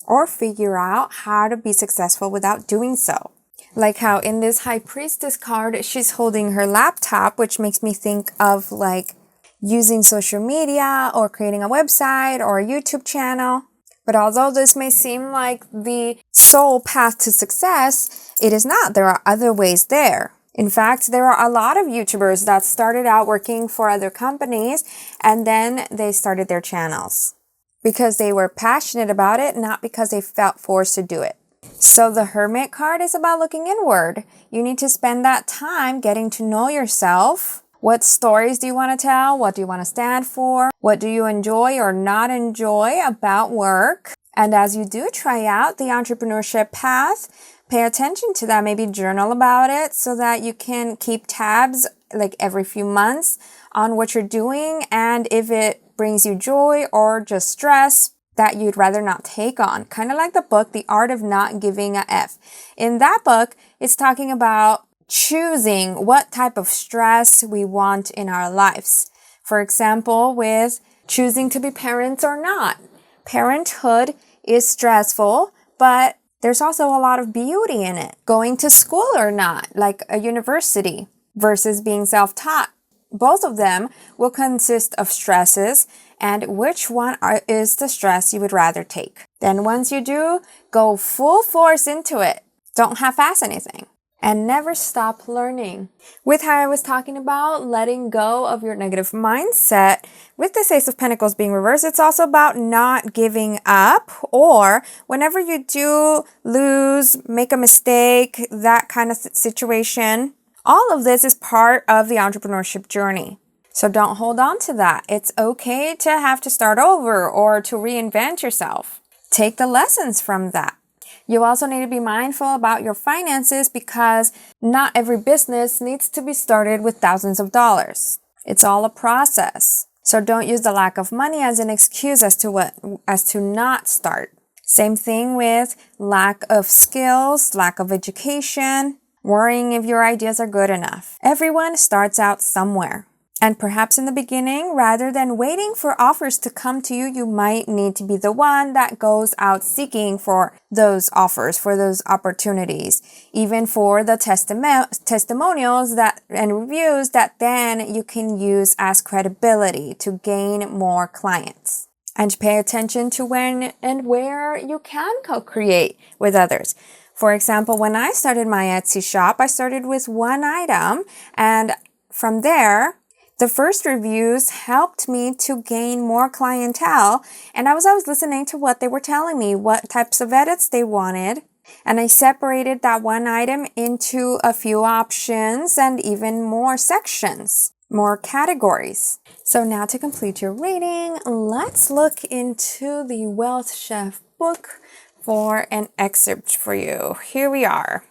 or figure out how to be successful without doing so. Like how in this High Priestess card, she's holding her laptop, which makes me think of like using social media or creating a website or a YouTube channel. But although this may seem like the sole path to success, it is not. There are other ways there. In fact, there are a lot of YouTubers that started out working for other companies and then they started their channels because they were passionate about it, not because they felt forced to do it. So the Hermit card is about looking inward. You need to spend that time getting to know yourself. What stories do you want to tell? What do you want to stand for? What do you enjoy or not enjoy about work? And as you do try out the entrepreneurship path, pay attention to that. Maybe journal about it so that you can keep tabs like every few months on what you're doing and if it brings you joy or just stress that you'd rather not take on. Kind of like the book, The Art of Not Giving a F. In that book, it's talking about choosing what type of stress we want in our lives. For example, with choosing to be parents or not. Parenthood is stressful, but there's also a lot of beauty in it. Going to school or not, like a university, versus being self-taught. Both of them will consist of stresses, and which one is the stress you would rather take. Then once you do, go full force into it. Don't half-ass anything. And never stop learning. With how I was talking about letting go of your negative mindset, with this Ace of Pentacles being reversed, it's also about not giving up, or whenever you do lose, make a mistake, that kind of situation, all of this is part of the entrepreneurship journey. So don't hold on to that. It's okay to have to start over or to reinvent yourself. Take the lessons from that. You also need to be mindful about your finances because not every business needs to be started with thousands of dollars. It's all a process. So don't use the lack of money as an excuse as to not start. Same thing with lack of skills, lack of education, worrying if your ideas are good enough. Everyone starts out somewhere. And perhaps in the beginning, rather than waiting for offers to come to you, you might need to be the one that goes out seeking for those offers, for those opportunities, even for the testimonials and reviews that then you can use as credibility to gain more clients. And pay attention to when and where you can co-create with others. For example, when I started my Etsy shop, I started with one item, and from there, the first reviews helped me to gain more clientele, and I was always listening to what they were telling me, what types of edits they wanted, and I separated that one item into a few options and even more sections, more categories. So now to complete your reading, let's look into the Wealth Chef book for an excerpt for you. Here we are.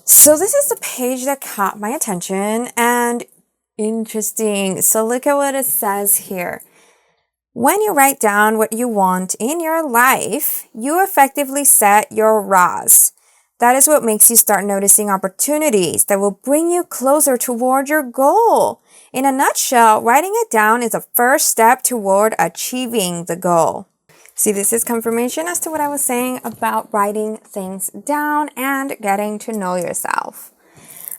So this is the page that caught my attention, and interesting. So look at what it says here. When you write down what you want in your life, you effectively set your RAS. That is what makes you start noticing opportunities that will bring you closer toward your goal. In a nutshell, writing it down is a first step toward achieving the goal. See, this is confirmation as to what I was saying about writing things down and getting to know yourself.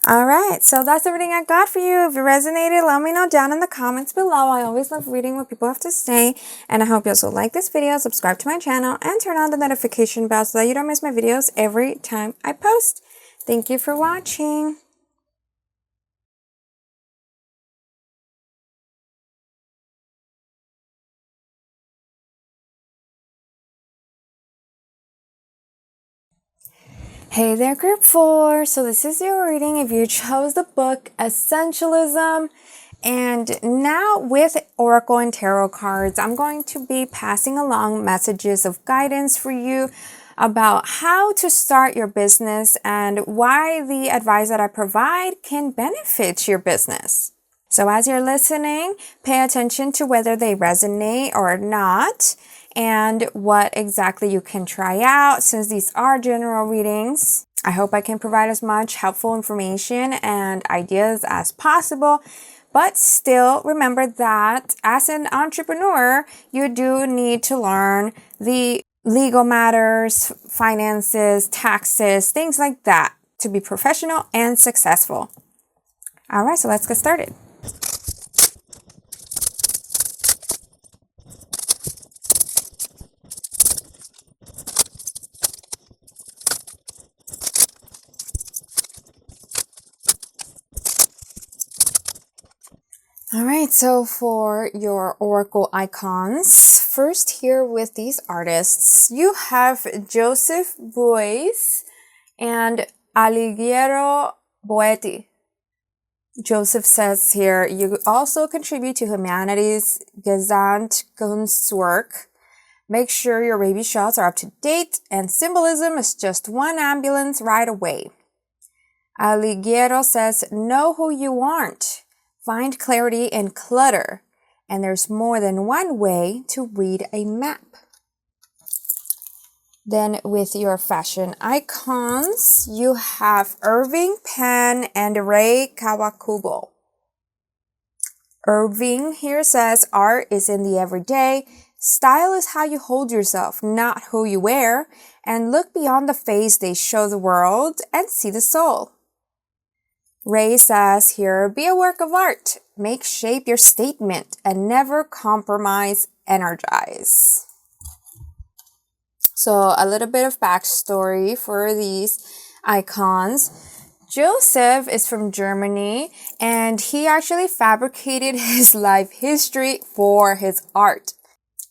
All right, so that's everything I got for you. If it resonated, let me know down in the comments below. I always love reading what people have to say, and I hope you also like this video, subscribe to my channel, and turn on the notification bell so that you don't miss my videos every time I post. Thank you for watching. Hey there, group 4. So this is your reading if you chose the book Essentialism. And now with Oracle and Tarot cards, I'm going to be passing along messages of guidance for you about how to start your business and why the advice that I provide can benefit your business. So as you're listening, pay attention to whether they resonate or not, and what exactly you can try out since these are general readings. I hope I can provide as much helpful information and ideas as possible, but still remember that as an entrepreneur, you do need to learn the legal matters, finances, taxes, things like that to be professional and successful. All right, so let's get started. All right, so for your Oracle icons, first here with these artists, you have Joseph Beuys and Alighiero Boetti. Joseph says here, you also contribute to humanity's Gesamtkunstwerk. Make sure your baby shots are up to date, and symbolism is just one ambulance ride away. Alighiero says, know who you aren't. Find clarity in clutter, and there's more than one way to read a map. Then with your fashion icons, you have Irving Penn and Rei Kawakubo. Irving here says, art is in the everyday. Style is how you hold yourself, not who you wear. And look beyond the face they show the world and see the soul. Ray says here, be a work of art. Make shape your statement and never compromise, energize. So a little bit of backstory for these icons. Joseph is from Germany, and he actually fabricated his life history for his art.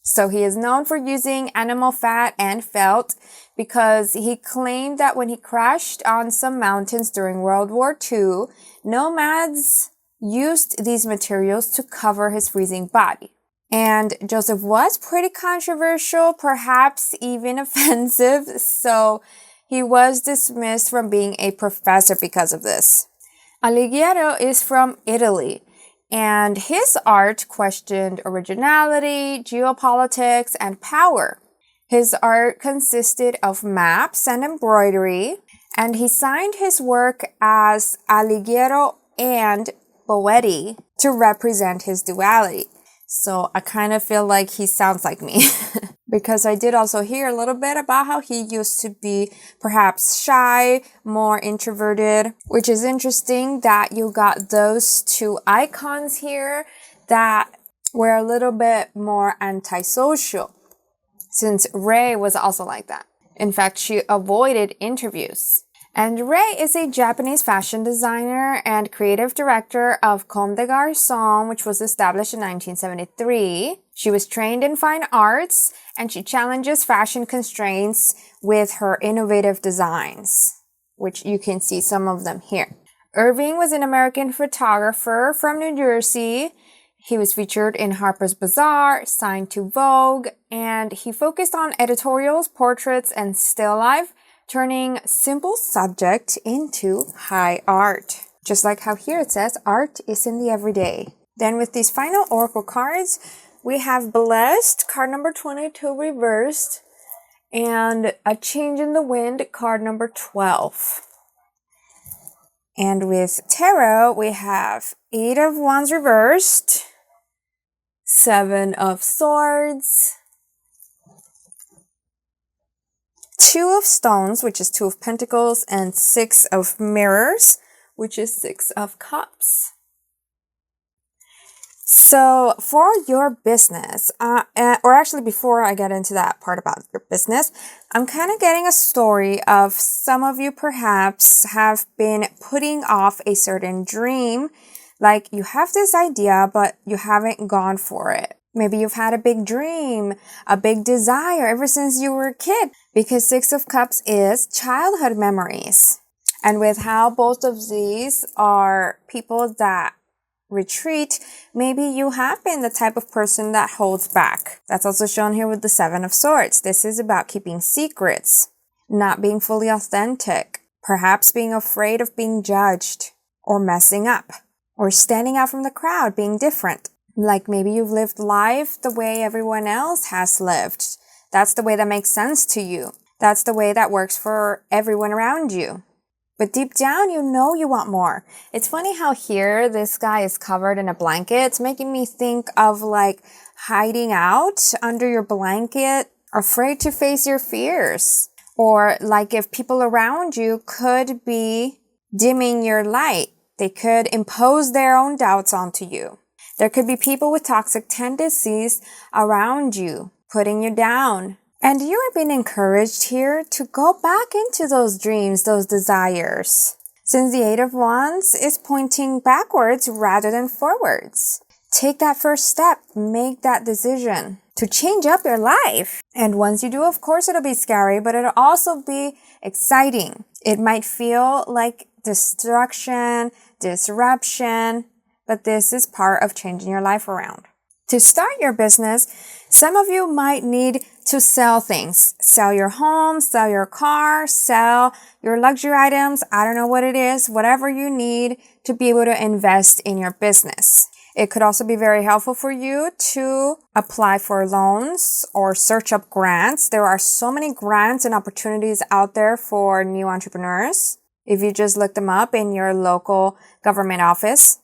So he is known for using animal fat and felt because he claimed that when he crashed on some mountains during World War II, nomads used these materials to cover his freezing body. And Joseph was pretty controversial, perhaps even offensive, so he was dismissed from being a professor because of this. Alighiero is from Italy, and his art questioned originality, geopolitics, and power. His art consisted of maps and embroidery, and he signed his work as Alighiero and Boetti to represent his duality. So I kind of feel like he sounds like me because I did also hear a little bit about how he used to be perhaps shy, more introverted, which is interesting that you got those two icons here that were a little bit more antisocial, since Rei was also like that. In fact, she avoided interviews. And Rei is a Japanese fashion designer and creative director of Comme des Garçons, which was established in 1973. She was trained in fine arts, and she challenges fashion constraints with her innovative designs, which you can see some of them here. Irving was an American photographer from New Jersey. He was featured in Harper's Bazaar, signed to Vogue, and he focused on editorials, portraits, and still life, turning simple subject into high art. Just like how here it says, art is in the everyday. Then with these final oracle cards, we have Blessed, card number 22 reversed, and a change in the wind, card number 12. And with tarot, we have 8 of Wands reversed, 7 of Swords, 2 of Stones, which is 2 of Pentacles, and 6 of Mirrors, which is 6 of Cups. So for your business, or actually before I get into that part about your business, I'm kind of getting a story of some of you perhaps have been putting off a certain dream. Like you have this idea, but you haven't gone for it. Maybe you've had a big dream, a big desire ever since you were a kid, because 6 of Cups is childhood memories. And with how both of these are people that retreat, maybe you have been the type of person that holds back. That's also shown here with the 7 of Swords. This is about keeping secrets, not being fully authentic, perhaps being afraid of being judged or messing up or standing out from the crowd, being different. Like maybe you've lived life the way everyone else has lived. That's the way that makes sense to you. That's the way that works for everyone around you. But deep down, you know you want more. It's funny how here this guy is covered in a blanket. It's making me think of like hiding out under your blanket, afraid to face your fears. Or like if people around you could be dimming your light. They could impose their own doubts onto you. There could be people with toxic tendencies around you, putting you down. And you are being encouraged here to go back into those dreams, those desires. Since the 8 of Wands is pointing backwards rather than forwards. Take that first step, make that decision to change up your life. And once you do, of course, it'll be scary, but it'll also be exciting. It might feel like destruction, disruption, but this is part of changing your life around. To start your business, some of you might need to sell things. Sell your home, sell your car, sell your luxury items. I don't know what it is, whatever you need to be able to invest in your business. It could also be very helpful for you to apply for loans or search up grants. There are so many grants and opportunities out there for new entrepreneurs. If you just look them up in your local government office,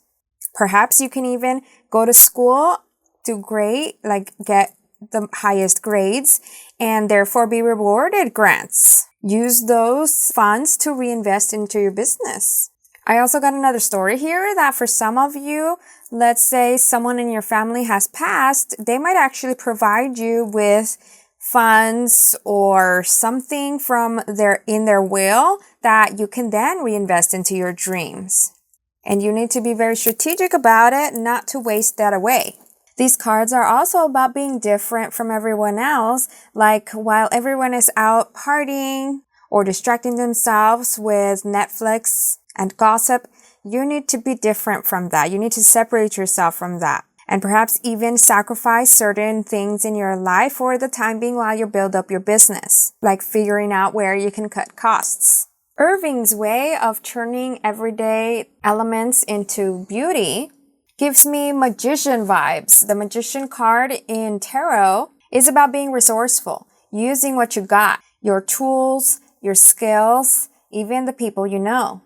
perhaps you can even go to school, do great, like get the highest grades, and therefore be rewarded grants. Use those funds to reinvest into your business. I also got another story here that for some of you, let's say someone in your family has passed, they might actually provide you with funds or something from in their will that you can then reinvest into your dreams. And you need to be very strategic about it, not to waste that away. These cards are also about being different from everyone else. Like while everyone is out partying or distracting themselves with Netflix and gossip, you need to be different from that. You need to separate yourself from that. And perhaps even sacrifice certain things in your life for the time being while you build up your business. Like figuring out where you can cut costs. Irving's way of turning everyday elements into beauty gives me magician vibes. The magician card in tarot is about being resourceful, using what you got, your tools, your skills, even the people you know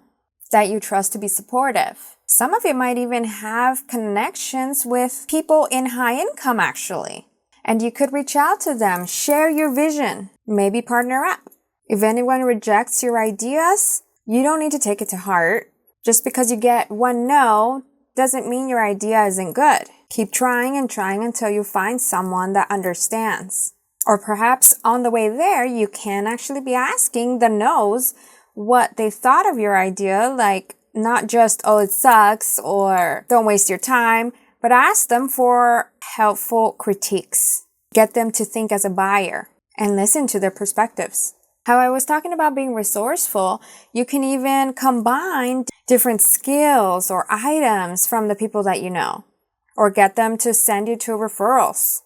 that you trust to be supportive. Some of you might even have connections with people in high income actually. And you could reach out to them, share your vision, maybe partner up. If anyone rejects your ideas, you don't need to take it to heart. Just because you get one no doesn't mean your idea isn't good. Keep trying and trying until you find someone that understands. Or perhaps on the way there, you can actually be asking the no's what they thought of your idea, like not just, oh, it sucks or don't waste your time, but ask them for helpful critiques. Get them to think as a buyer and listen to their perspectives. How I was talking about being resourceful, you can even combine different skills or items from the people that you know, or get them to send you to referrals.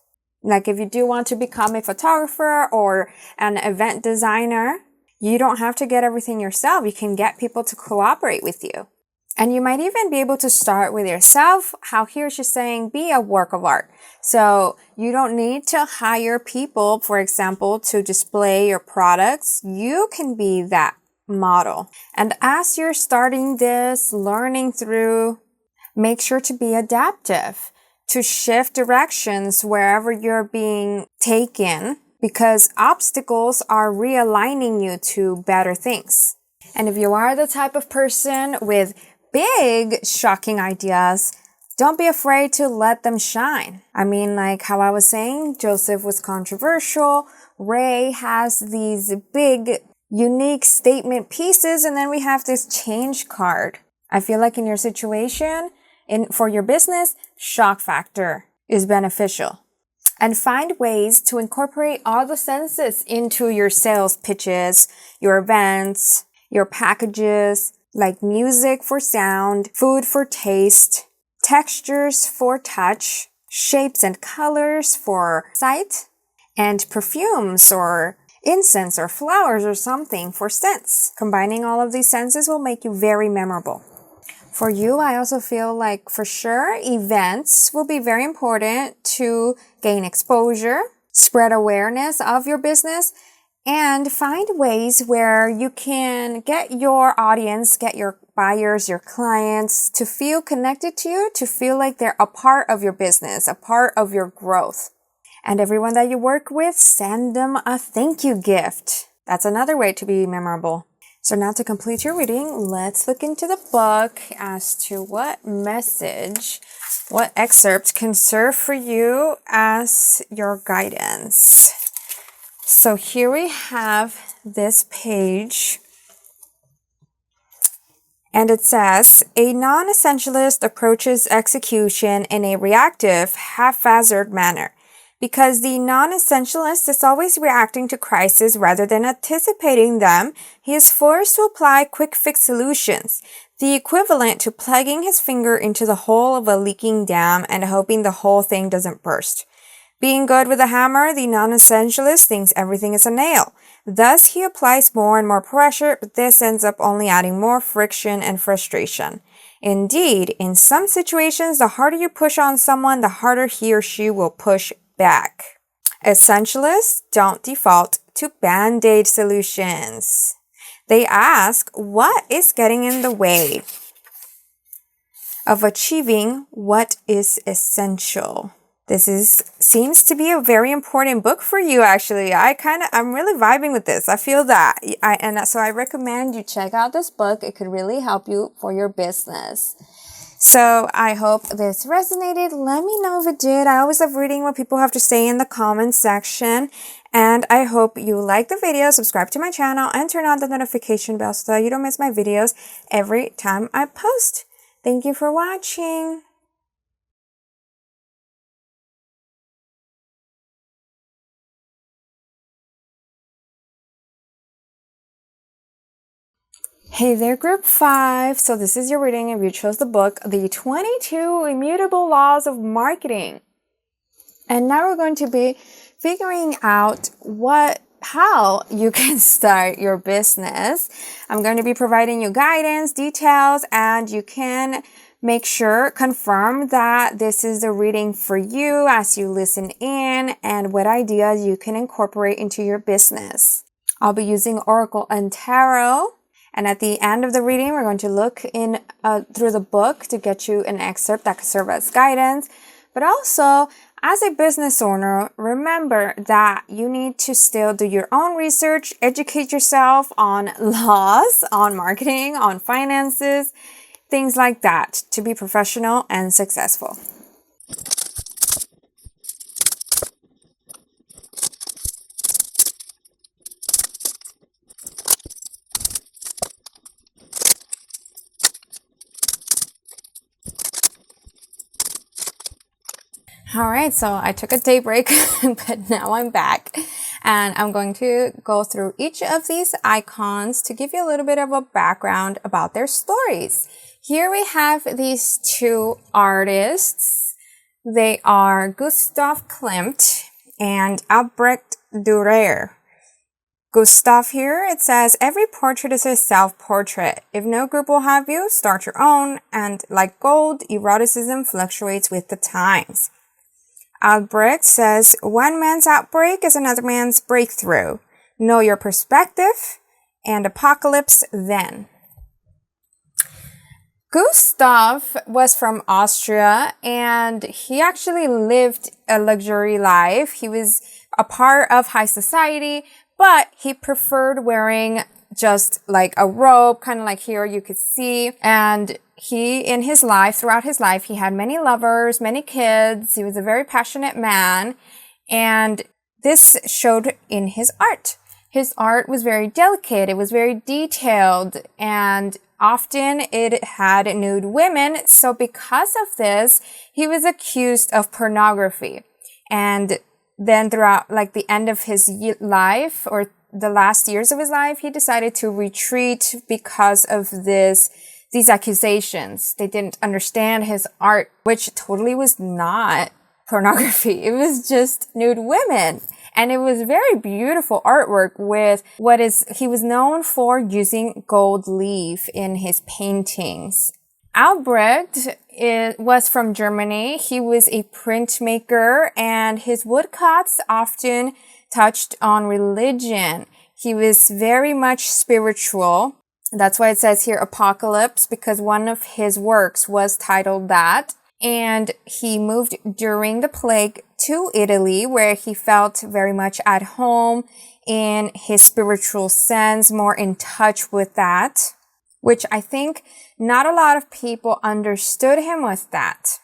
Like if you do want to become a photographer or an event designer, you don't have to get everything yourself. You can get people to cooperate with you. And you might even be able to start with yourself. How here she's saying, be a work of art. So you don't need to hire people, for example, to display your products. You can be that model. And as you're starting this, learning through, make sure to be adaptive, to shift directions wherever you're being taken, because obstacles are realigning you to better things. And if you are the type of person with big, shocking ideas, don't be afraid to let them shine. I mean, like how I was saying, Joseph was controversial. Ray has these big, unique statement pieces, and then we have this change card. I feel like in your situation, for your business, shock factor is beneficial. And find ways to incorporate all the senses into your sales pitches, your events, your packages, like music for sound, food for taste, textures for touch, shapes and colors for sight, and perfumes or incense or flowers or something for scents. Combining all of these senses will make you very memorable. For you, I also feel like for sure events will be very important to gain exposure, spread awareness of your business, and find ways where you can get your audience, get your buyers, your clients to feel connected to you, to feel like they're a part of your business, a part of your growth. And everyone that you work with, send them a thank you gift. That's another way to be memorable. So now to complete your reading, let's look into the book as to what message, what excerpt can serve for you as your guidance. So here we have this page, and it says, a non-essentialist approaches execution in a reactive, haphazard manner. Because the non-essentialist is always reacting to crises rather than anticipating them, he is forced to apply quick-fix solutions, the equivalent to plugging his finger into the hole of a leaking dam and hoping the whole thing doesn't burst. Being good with a hammer, the non-essentialist thinks everything is a nail. Thus, he applies more and more pressure, but this ends up only adding more friction and frustration. Indeed, in some situations, the harder you push on someone, the harder he or she will push back. Essentialists don't default to band-aid solutions. They ask, what is getting in the way of achieving what is essential? This seems to be a very important book for you, actually. I'm really vibing with this. I feel that. So I recommend you check out this book. It could really help you for your business. So I hope this resonated. Let me know if it did. I always love reading what people have to say in the comments section. And I hope you like the video, subscribe to my channel, and turn on the notification bell so that you don't miss my videos every time I post. Thank you for watching. Hey there, Group 5. So this is your reading if you chose the book, The 22 Immutable Laws of Marketing. And now we're going to be figuring out how you can start your business. I'm going to be providing you guidance, details, and you can confirm that this is the reading for you as you listen in and what ideas you can incorporate into your business. I'll be using Oracle and Tarot. And at the end of the reading, we're going to look in through the book to get you an excerpt that could serve as guidance. But also, as a business owner, remember that you need to still do your own research, educate yourself on laws, on marketing, on finances, things like that to be professional and successful. All right, so I took a day break, but now I'm back. And I'm going to go through each of these icons to give you a little bit of a background about their stories. Here we have these two artists. They are Gustav Klimt and Albrecht Dürer. Gustav here, it says, every portrait is a self-portrait. If no group will have you, start your own. And like gold, eroticism fluctuates with the times. Albrecht says, one man's outbreak is another man's breakthrough. Know your perspective and apocalypse then. Gustav was from Austria, and he actually lived a luxury life. He was a part of high society, but he preferred wearing just like a robe, kind of like here you could see. And he, in his life, throughout his life, he had many lovers, many kids. He was a very passionate man. And this showed in his art. His art was very delicate. It was very detailed. And often it had nude women. So because of this, he was accused of pornography. And then throughout like the end of his life, or the last years of his life, he decided to retreat because of these accusations. They didn't understand his art, which totally was not pornography. It was just nude women. And it was very beautiful artwork with he was known for using gold leaf in his paintings. Albrecht was from Germany. He was a printmaker, and his woodcuts often touched on religion. He was very much spiritual. That's why it says here Apocalypse, because one of his works was titled that. And he moved during the plague to Italy, where he felt very much at home in his spiritual sense, more in touch with that, which I think not a lot of people understood him with that.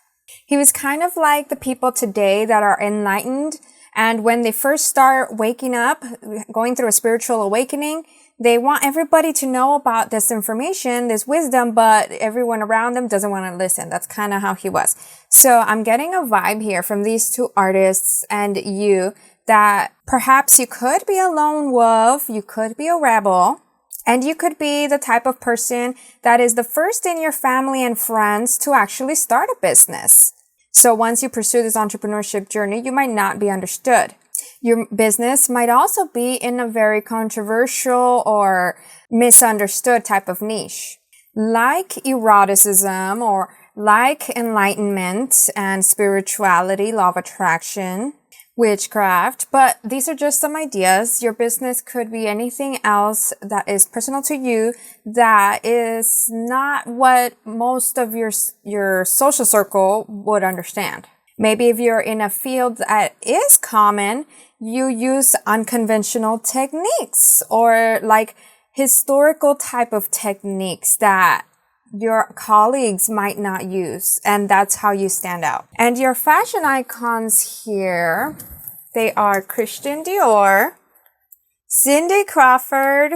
He was kind of like the people today that are enlightened, and when they first start waking up, going through a spiritual awakening, they want everybody to know about this information, this wisdom, but everyone around them doesn't want to listen. That's kind of how he was. So I'm getting a vibe here from these two artists and you that perhaps you could be a lone wolf, you could be a rebel, and you could be the type of person that is the first in your family and friends to actually start a business. So once you pursue this entrepreneurship journey, you might not be understood. Your business might also be in a very controversial or misunderstood type of niche. Like eroticism or like enlightenment and spirituality, law of attraction, witchcraft, but these are just some ideas. Your business could be anything else that is personal to you that is not what most of your social circle would understand. Maybe if you're in a field that is common, you use unconventional techniques or like historical type of techniques that your colleagues might not use, and that's how you stand out. And your fashion icons here, they are Christian Dior, Cindy Crawford,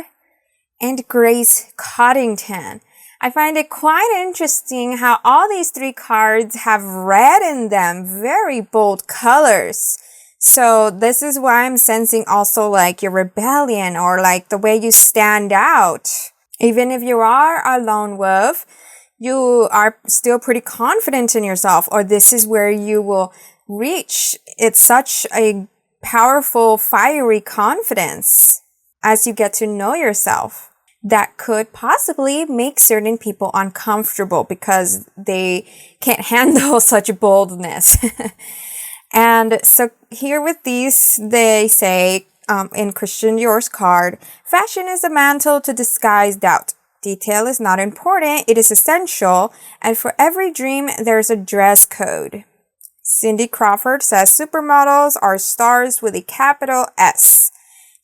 and Grace Coddington. I find it quite interesting how all these three cards have red in them, very bold colors. So this is why I'm sensing also like your rebellion or like the way you stand out. Even if you are a lone wolf, you are still pretty confident in yourself, or this is where you will reach. It's such a powerful, fiery confidence as you get to know yourself that could possibly make certain people uncomfortable because they can't handle such boldness. And so here with these, they say, in Christian Dior's card, fashion is a mantle to disguise doubt. Detail is not important, it is essential, and for every dream, there's a dress code. Cindy Crawford says supermodels are stars with a capital S.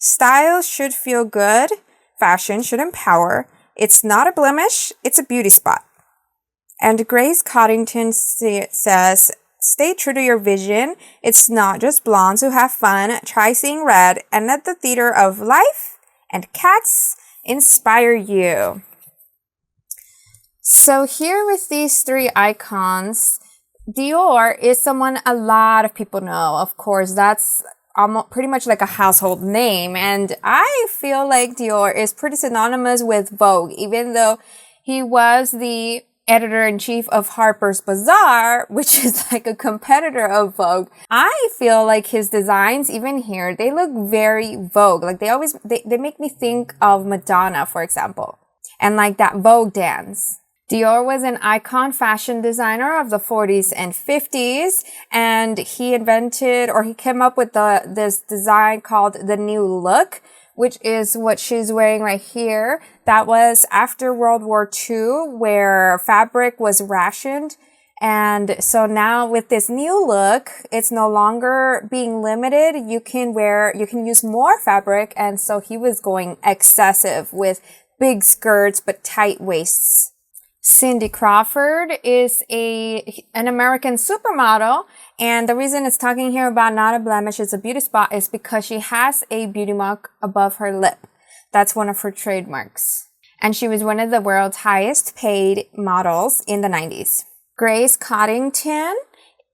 Style should feel good, fashion should empower. It's not a blemish, it's a beauty spot. And Grace Coddington says, stay true to your vision. It's not just blondes who have fun. Try seeing red and let the theater of life and cats inspire you. So here with these three icons, Dior is someone a lot of people know. Of course, that's almost pretty much like a household name. And I feel like Dior is pretty synonymous with Vogue, even though he was the editor-in-chief of Harper's Bazaar, which is like a competitor of Vogue. I feel like his designs, even here, they look very Vogue. Like they make me think of Madonna, for example, and like that Vogue dance. Dior was an icon fashion designer of the 40s and 50s, and he came up with this design called the New Look, which is what she's wearing right here. That was after World War II, where fabric was rationed. And so now with this new look, it's no longer being limited. You can use more fabric. And so he was going excessive with big skirts, but tight waists. Cindy Crawford is an American supermodel, and the reason it's talking here about not a blemish, it's a beauty spot, is because she has a beauty mark above her lip. That's one of her trademarks. And she was one of the world's highest paid models in the 90s. Grace Coddington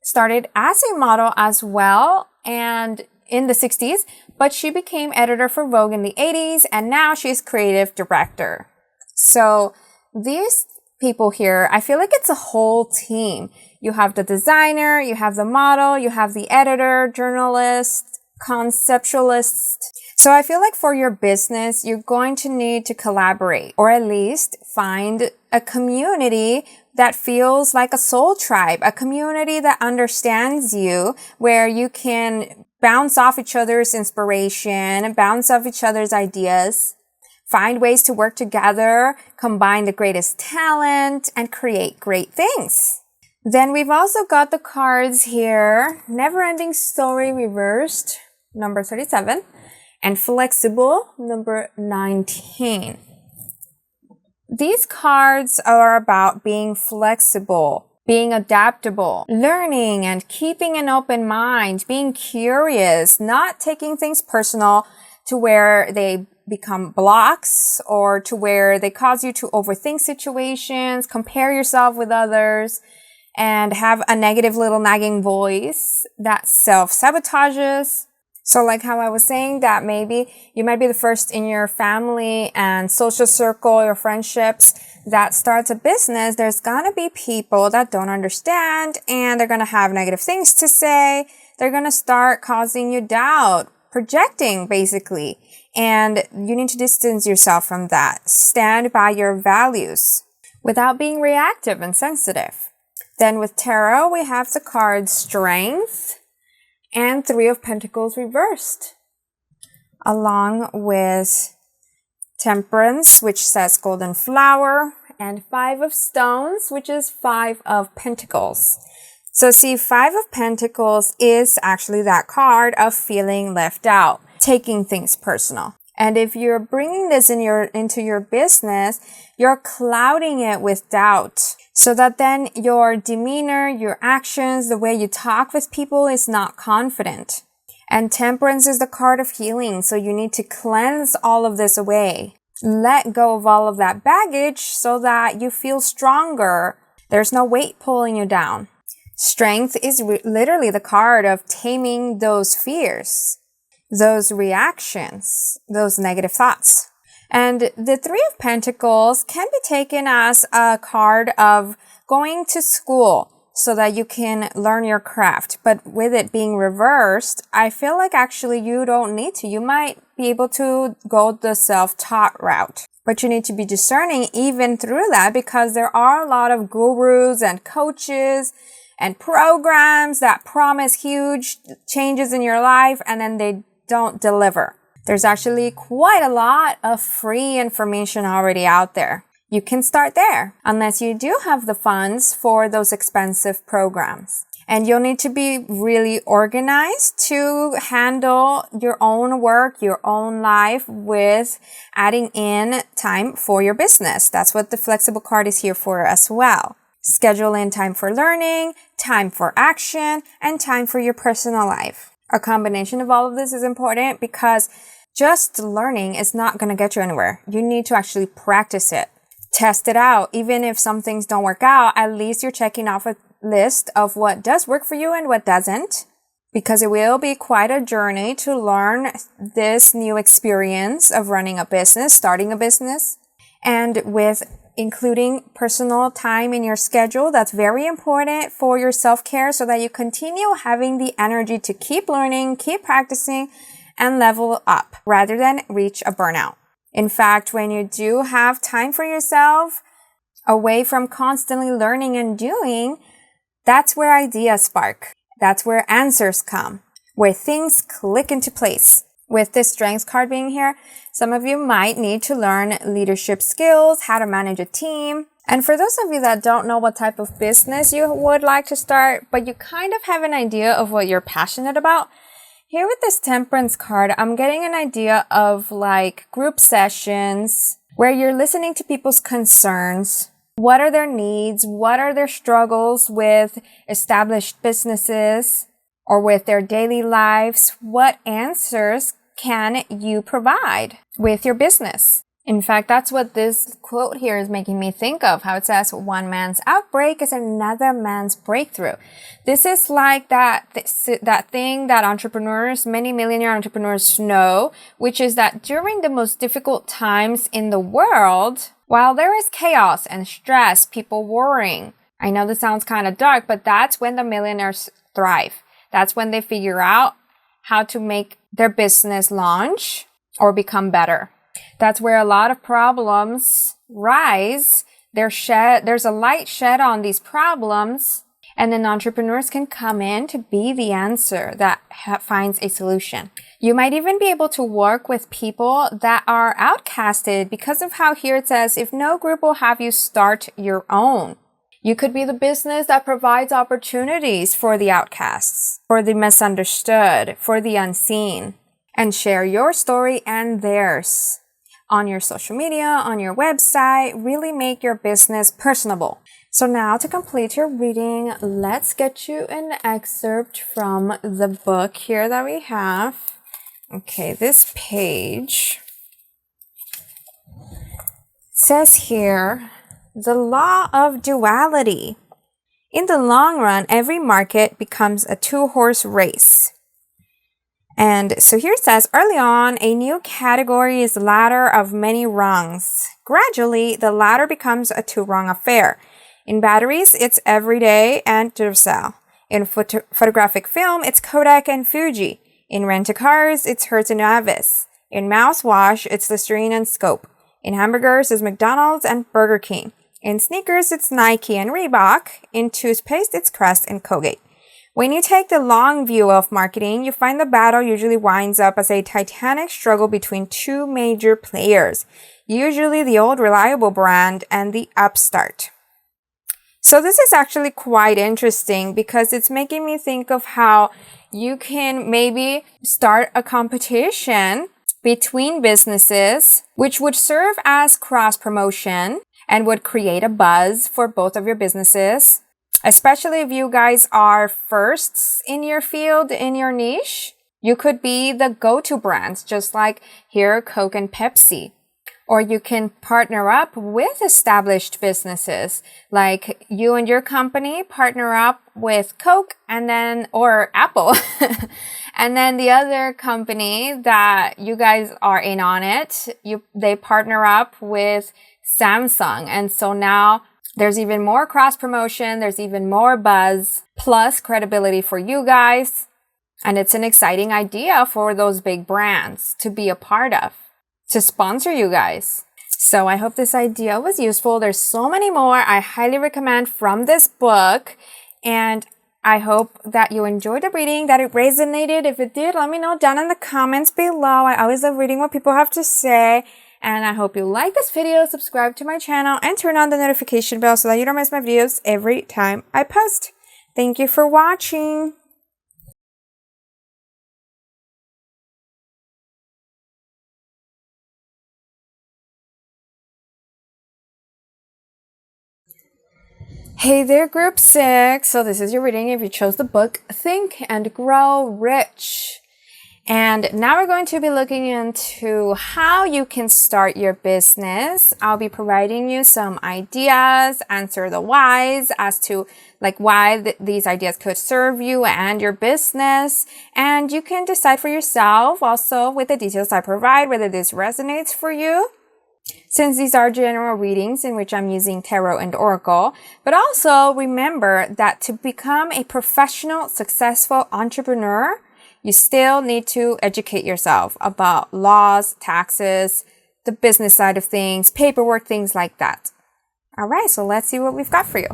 started as a model as well, and in the 60s, but she became editor for Vogue in the 80s, and now she's creative director. So these people here, I feel like it's a whole team. You have the designer, you have the model, you have the editor, journalist, conceptualist. So I feel like for your business, you're going to need to collaborate, or at least find a community that feels like a soul tribe, a community that understands you, where you can bounce off each other's inspiration, bounce off each other's ideas, find ways to work together, combine the greatest talent, and create great things. Then we've also got the cards here, Never Ending Story reversed, number 37, and Flexible, number 19. These cards are about being flexible, being adaptable, learning and keeping an open mind, being curious, not taking things personal to where they become blocks or to where they cause you to overthink situations, compare yourself with others, and have a negative little nagging voice that self-sabotages. So like how I was saying that maybe you might be the first in your family and social circle, your friendships that starts a business. There's gonna be people that don't understand, and they're gonna have negative things to say. They're gonna start causing you doubt, projecting basically. And you need to distance yourself from that. Stand by your values without being reactive and sensitive. Then with tarot, we have the card Strength and Three of Pentacles reversed, along with Temperance, which says Golden Flower, and Five of Stones, which is Five of Pentacles. So see, Five of Pentacles is actually that card of feeling left out, taking things personal. And if you're bringing this into your business, you're clouding it with doubt, so that then your demeanor, your actions, the way you talk with people is not confident. And Temperance is the card of healing, so you need to cleanse all of this away. Let go of all of that baggage so that you feel stronger. There's no weight pulling you down. Strength is literally the card of taming those fears, those reactions, those negative thoughts. And the Three of Pentacles can be taken as a card of going to school so that you can learn your craft. But with it being reversed, I feel like actually you don't need to. You might be able to go the self-taught route. But you need to be discerning even through that, because there are a lot of gurus and coaches and programs that promise huge changes in your life, and then they don't deliver. There's actually quite a lot of free information already out there. You can start there, unless you do have the funds for those expensive programs. And you'll need to be really organized to handle your own work, your own life, with adding in time for your business. That's what the flexible card is here for as well. Schedule in time for learning, time for action, and time for your personal life. A combination of all of this is important, because just learning is not going to get you anywhere. You need to actually practice it. Test it out. Even if some things don't work out, at least you're checking off a list of what does work for you and what doesn't, because it will be quite a journey to learn this new experience of running a business, starting a business. And with including personal time in your schedule. That's very important for your self-care so that you continue having the energy to keep learning, keep practicing, and level up rather than reach a burnout. In fact, when you do have time for yourself, away from constantly learning and doing, that's where ideas spark. That's where answers come, where things click into place. With this strengths card being here, some of you might need to learn leadership skills, how to manage a team. And for those of you that don't know what type of business you would like to start, but you kind of have an idea of what you're passionate about, here with this temperance card, I'm getting an idea of like group sessions where you're listening to people's concerns. What are their needs? What are their struggles with established businesses or with their daily lives? What answers can you provide with your business? In fact, that's what this quote here is making me think of, how it says, one man's outbreak is another man's breakthrough. This is like that thing that entrepreneurs, many millionaire entrepreneurs know, which is that during the most difficult times in the world, while there is chaos and stress, people worrying, I know this sounds kind of dark, but that's when the millionaires thrive. That's when they figure out how to make their business launch or become better. That's where a lot of problems rise. There's a light shed on these problems, and then entrepreneurs can come in to be the answer that finds a solution. You might even be able to work with people that are outcasted because of how here it says, if no group will have you, start your own. You could be the business that provides opportunities for the outcasts, for the misunderstood, for the unseen, and share your story and theirs on your social media, on your website. Really make your business personable. So now to complete your reading, let's get you an excerpt from the book here that we have. Okay, this page says here, the law of duality. In the long run, every market becomes a two-horse race. And so here it says, early on, a new category is ladder of many rungs. Gradually, the ladder becomes a two-rung affair. In batteries, it's Everyday and Duracell. In photographic film, it's Kodak and Fuji. In rent-a-cars, it's Hertz and Avis. In mouthwash, it's Listerine and Scope. In hamburgers, it's McDonald's and Burger King. In sneakers, it's Nike and Reebok. In toothpaste, it's Crest and Colgate. When you take the long view of marketing, you find the battle usually winds up as a titanic struggle between two major players, usually the old reliable brand and the upstart. So this is actually quite interesting because it's making me think of how you can maybe start a competition between businesses, which would serve as cross-promotion and would create a buzz for both of your businesses, especially if you guys are firsts in your field, in your niche. You could be the go-to brands, just like here, Coke and Pepsi. Or you can partner up with established businesses, like you and your company partner up with Coke or Apple. And then the other company that you guys are in on it, they partner up with Samsung. And so now there's even more cross promotion. There's even more buzz plus credibility for you guys. And it's an exciting idea for those big brands to be a part of, to sponsor you guys. So I hope this idea was useful. There's so many more I highly recommend from this book. And I hope that you enjoyed the reading, that it resonated. If it did, let me know down in the comments below. I always love reading what people have to say. And I hope you like this video, subscribe to my channel, and turn on the notification bell so that you don't miss my videos every time I post. Thank you for watching. Hey there, Group 6. So this is your reading if you chose the book Think and Grow Rich. And now we're going to be looking into how you can start your business. I'll be providing you some ideas, answer the whys as to why these ideas could serve you and your business. And you can decide for yourself also with the details I provide whether this resonates for you. since these are general readings in which I'm using tarot and oracle. But also remember that to become a professional, successful entrepreneur, you still need to educate yourself about laws, taxes, the business side of things, paperwork, things like that. All right, so let's see what we've got for you.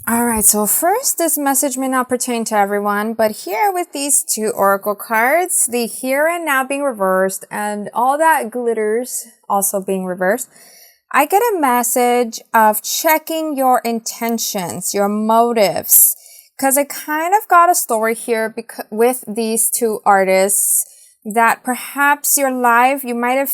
Alright, so first, this message may not pertain to everyone, but here with these two oracle cards, the here and now being reversed and all that glitters also being reversed, I get a message of checking your intentions, your motives, because I kind of got a story here with these two artists that perhaps your life, you might have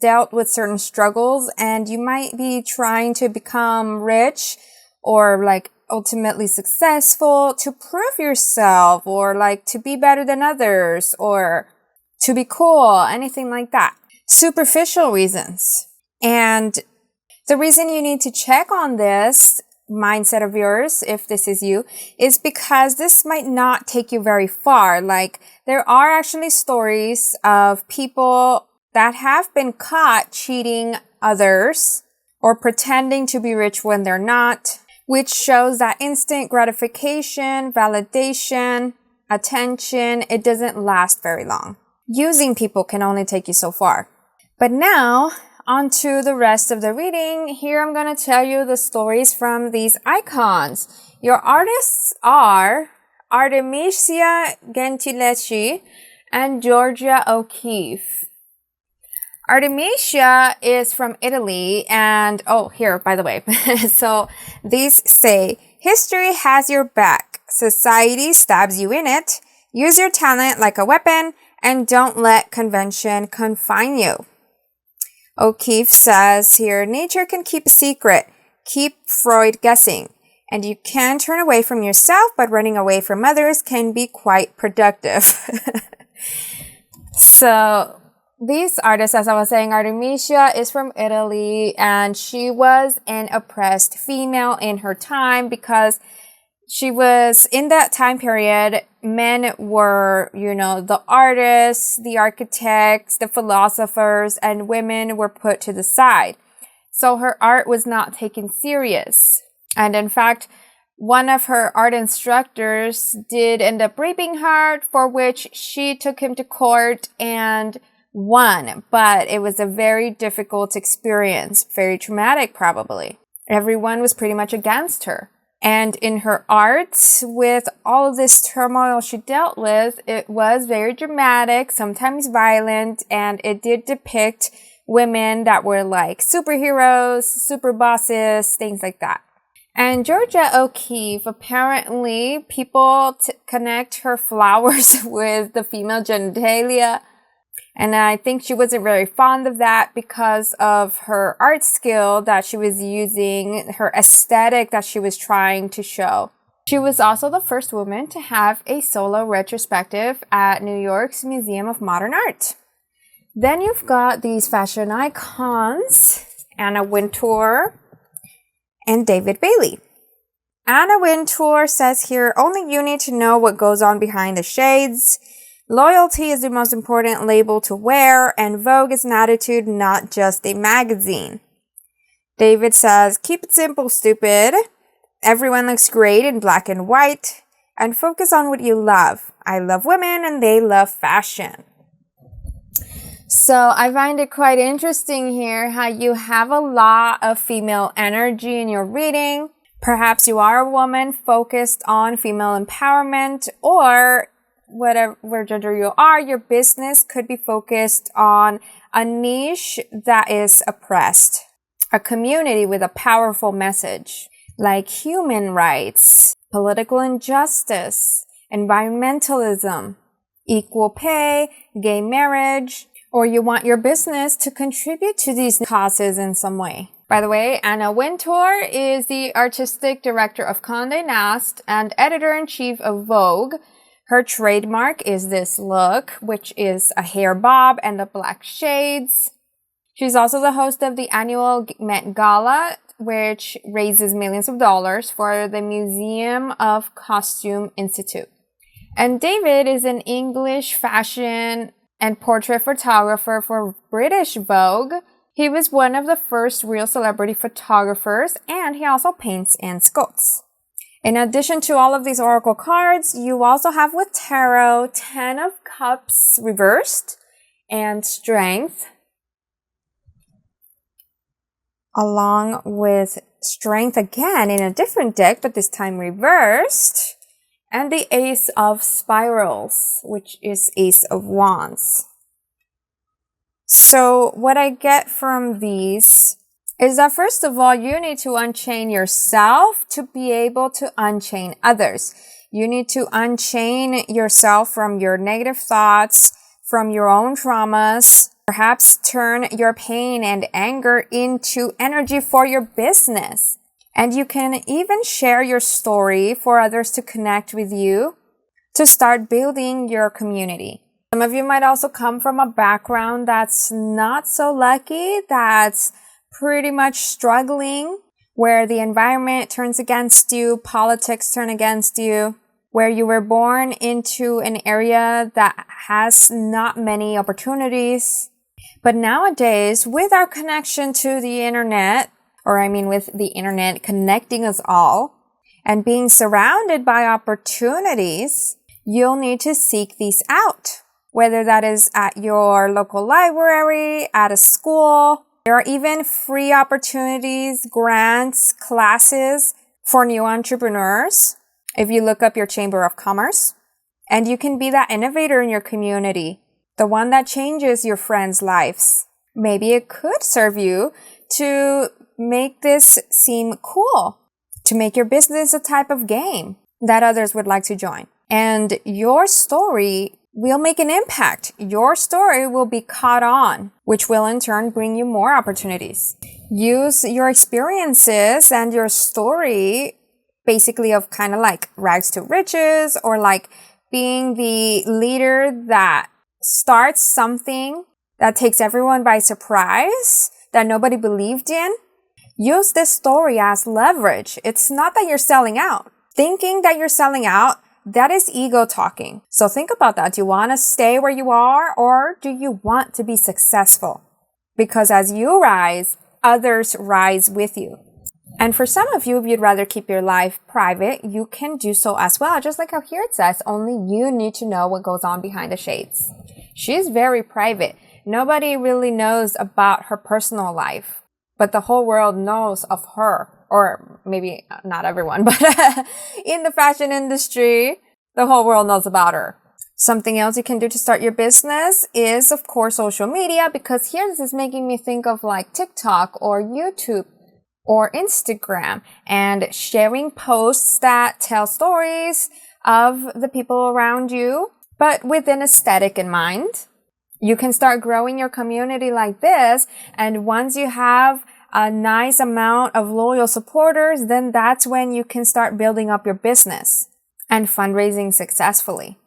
dealt with certain struggles and you might be trying to become rich or like ultimately successful to prove yourself or like to be better than others or to be cool, anything like that. Superficial reasons. And the reason you need to check on this mindset of yours, if this is you, is because this might not take you very far. Like there are actually stories of people that have been caught cheating others or pretending to be rich when they're not, which shows that instant gratification, validation, attention, it doesn't last very long. Using people can only take you so far. But now, on to the rest of the reading. Here I'm going to tell you the stories from these icons. Your artists are Artemisia Gentileschi and Georgia O'Keeffe. Artemisia is from Italy and, oh, here, by the way. So these say, history has your back. Society stabs you in it. Use your talent like a weapon and don't let convention confine you. O'Keeffe says here, nature can keep a secret. Keep Freud guessing. And you can turn away from yourself, but running away from others can be quite productive. So these artists, as I was saying, Artemisia is from Italy, and she was an oppressed female in her time because she was, in that time period, men were, the artists, the architects, the philosophers, and women were put to the side. So her art was not taken serious. And in fact, one of her art instructors did end up raping her, for which she took him to court and won, but it was a very difficult experience, very traumatic probably. Everyone was pretty much against her. And in her art, with all of this turmoil she dealt with, it was very dramatic, sometimes violent, and it did depict women that were like superheroes, super bosses, things like that. And Georgia O'Keeffe, apparently people connect her flowers with the female genitalia. And I think she wasn't very fond of that because of her art skill that she was using, her aesthetic that she was trying to show. She was also the first woman to have a solo retrospective at New York's Museum of Modern Art. Then you've got these fashion icons, Anna Wintour and David Bailey. Anna Wintour says here, only you need to know what goes on behind the shades. Loyalty is the most important label to wear, and Vogue is an attitude, not just a magazine. David says, keep it simple, stupid. Everyone looks great in black and white, and focus on what you love. I love women, and they love fashion. So I find it quite interesting here how you have a lot of female energy in your reading. Perhaps you are a woman focused on female empowerment, or whatever gender you are, your business could be focused on a niche that is oppressed, a community with a powerful message, like human rights, political injustice, environmentalism, equal pay, gay marriage, or you want your business to contribute to these causes in some way. By the way, Anna Wintour is the artistic director of Condé Nast and editor-in-chief of Vogue. Her trademark is this look, which is a hair bob and the black shades. She's also the host of the annual Met Gala, which raises millions of dollars for the Museum of Costume Institute. And David is an English fashion and portrait photographer for British Vogue. He was one of the first real celebrity photographers, and he also paints and sculpts. In addition to all of these oracle cards, you also have with tarot 10 of Cups reversed and Strength, along with Strength again in a different deck, but this time reversed, and the Ace of Spirals, which is Ace of Wands. So what I get from these is that first of all, you need to unchain yourself to be able to unchain others. You need to unchain yourself from your negative thoughts, from your own traumas, perhaps turn your pain and anger into energy for your business. And you can even share your story for others to connect with you, to start building your community. Some of you might also come from a background that's not so lucky, that's pretty much struggling, where the environment turns against you, politics turn against you, where you were born into an area that has not many opportunities. But nowadays, with our connection to the internet, with the internet connecting us all and being surrounded by opportunities, you'll need to seek these out. Whether that is at your local library, at a school, there are even free opportunities, grants, classes for new entrepreneurs. If you look up your Chamber of Commerce, and you can be that innovator in your community, the one that changes your friends' lives. Maybe it could serve you to make this seem cool, to make your business a type of game that others would like to join. And your story will make an impact. Your story will be caught on, which will in turn bring you more opportunities. Use your experiences and your story basically of kind of like rags to riches, or like being the leader that starts something that takes everyone by surprise, that nobody believed in. Use this story as leverage. It's not that you're selling out. Thinking that you're selling out, that is ego talking. So think about that. Do you want to stay where you are, or do you want to be successful? Because as you rise, others rise with you. And for some of you, if you'd rather keep your life private, you can do so as well. Just like how here it says, only you need to know what goes on behind the shades. She's very private. Nobody really knows about her personal life, but the whole world knows of her. Or maybe not everyone, but in the fashion industry, the whole world knows about her. Something else you can do to start your business is, of course, social media, because here this is making me think of like TikTok or YouTube or Instagram, and sharing posts that tell stories of the people around you, but with an aesthetic in mind. You can start growing your community like this, and once you have a nice amount of loyal supporters, then that's when you can start building up your business and fundraising successfully.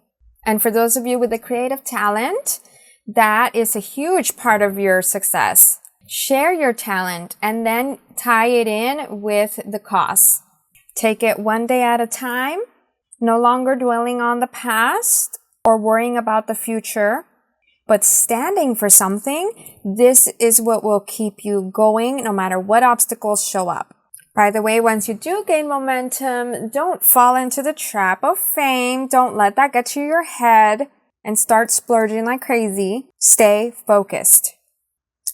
And for those of you with the creative talent, that is a huge part of your success. Share your talent and then tie it in with the cause. Take it one day at a time, no longer dwelling on the past or worrying about the future, but standing for something. This is what will keep you going no matter what obstacles show up. By the way, once you do gain momentum, don't fall into the trap of fame. Don't let that get to your head and start splurging like crazy. Stay focused.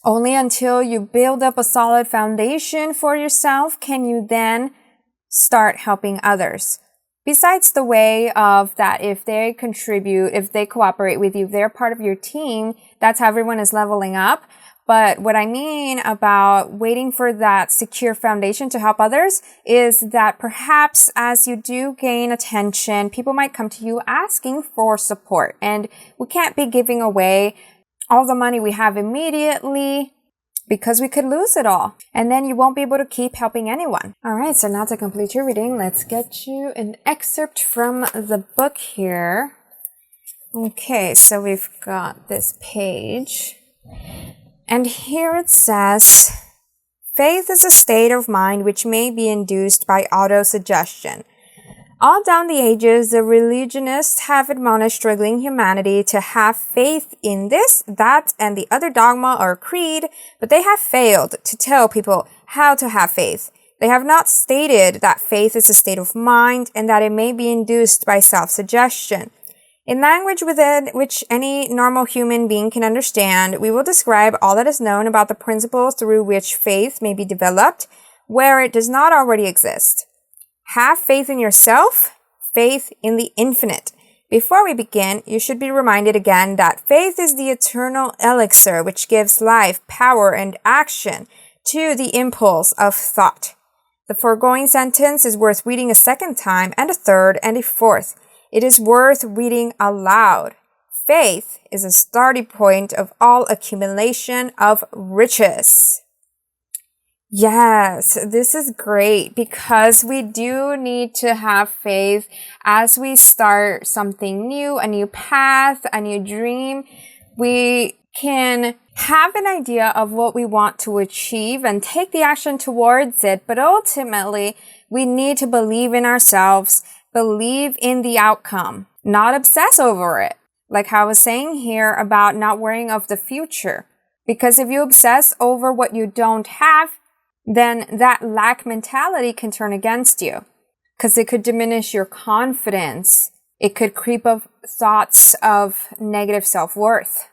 Only until you build up a solid foundation for yourself can you then start helping others. Besides the way of that, if they contribute, if they cooperate with you, they're part of your team, that's how everyone is leveling up. But what I mean about waiting for that secure foundation to help others is that perhaps as you do gain attention, people might come to you asking for support. And we can't be giving away all the money we have immediately, because we could lose it all. And then you won't be able to keep helping anyone. All right, so now to complete your reading, let's get you an excerpt from the book here. Okay, so we've got this page. And here it says, faith is a state of mind which may be induced by autosuggestion. All down the ages, the religionists have admonished struggling humanity to have faith in this, that, and the other dogma or creed, but they have failed to tell people how to have faith. They have not stated that faith is a state of mind and that it may be induced by self-suggestion. In language within which any normal human being can understand, we will describe all that is known about the principles through which faith may be developed, where it does not already exist. Have faith in yourself, faith in the infinite. Before we begin, you should be reminded again that faith is the eternal elixir which gives life, power, and action to the impulse of thought. The foregoing sentence is worth reading a second time, and a third, and a fourth. It is worth reading aloud. Faith is a starting point of all accumulation of riches. Yes, this is great because we do need to have faith as we start something new, a new path, a new dream. We can have an idea of what we want to achieve and take the action towards it, but ultimately we need to believe in ourselves, believe in the outcome, not obsess over it. Like how I was saying here about not worrying of the future. Because if you obsess over what you don't have, then that lack mentality can turn against you. Because it could diminish your confidence. It could creep up thoughts of negative self-worth.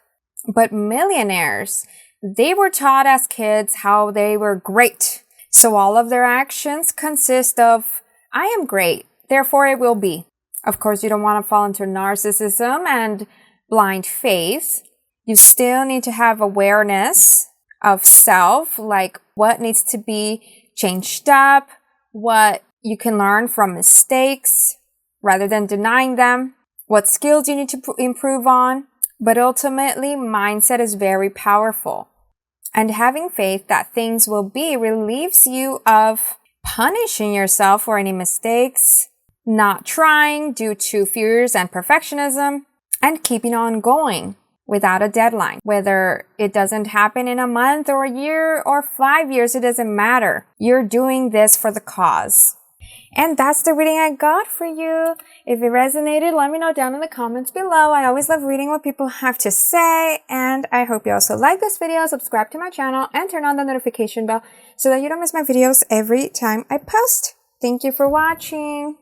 But millionaires, they were taught as kids how they were great. So all of their actions consist of, I am great, therefore it will be. Of course, you don't want to fall into narcissism and blind faith. You still need to have awareness of self, like what needs to be changed up, what you can learn from mistakes rather than denying them, what skills you need to improve on. But ultimately, mindset is very powerful. And having faith that things will be relieves you of punishing yourself for any mistakes, not trying due to fears and perfectionism, and keeping on going without a deadline. Whether it doesn't happen in a month or a year or 5 years, it doesn't matter. You're doing this for the cause. And that's the reading I got for you. If it resonated, let me know down in the comments below. I always love reading what people have to say. And I hope you also like this video, subscribe to my channel, and turn on the notification bell so that you don't miss my videos every time I post. Thank you for watching.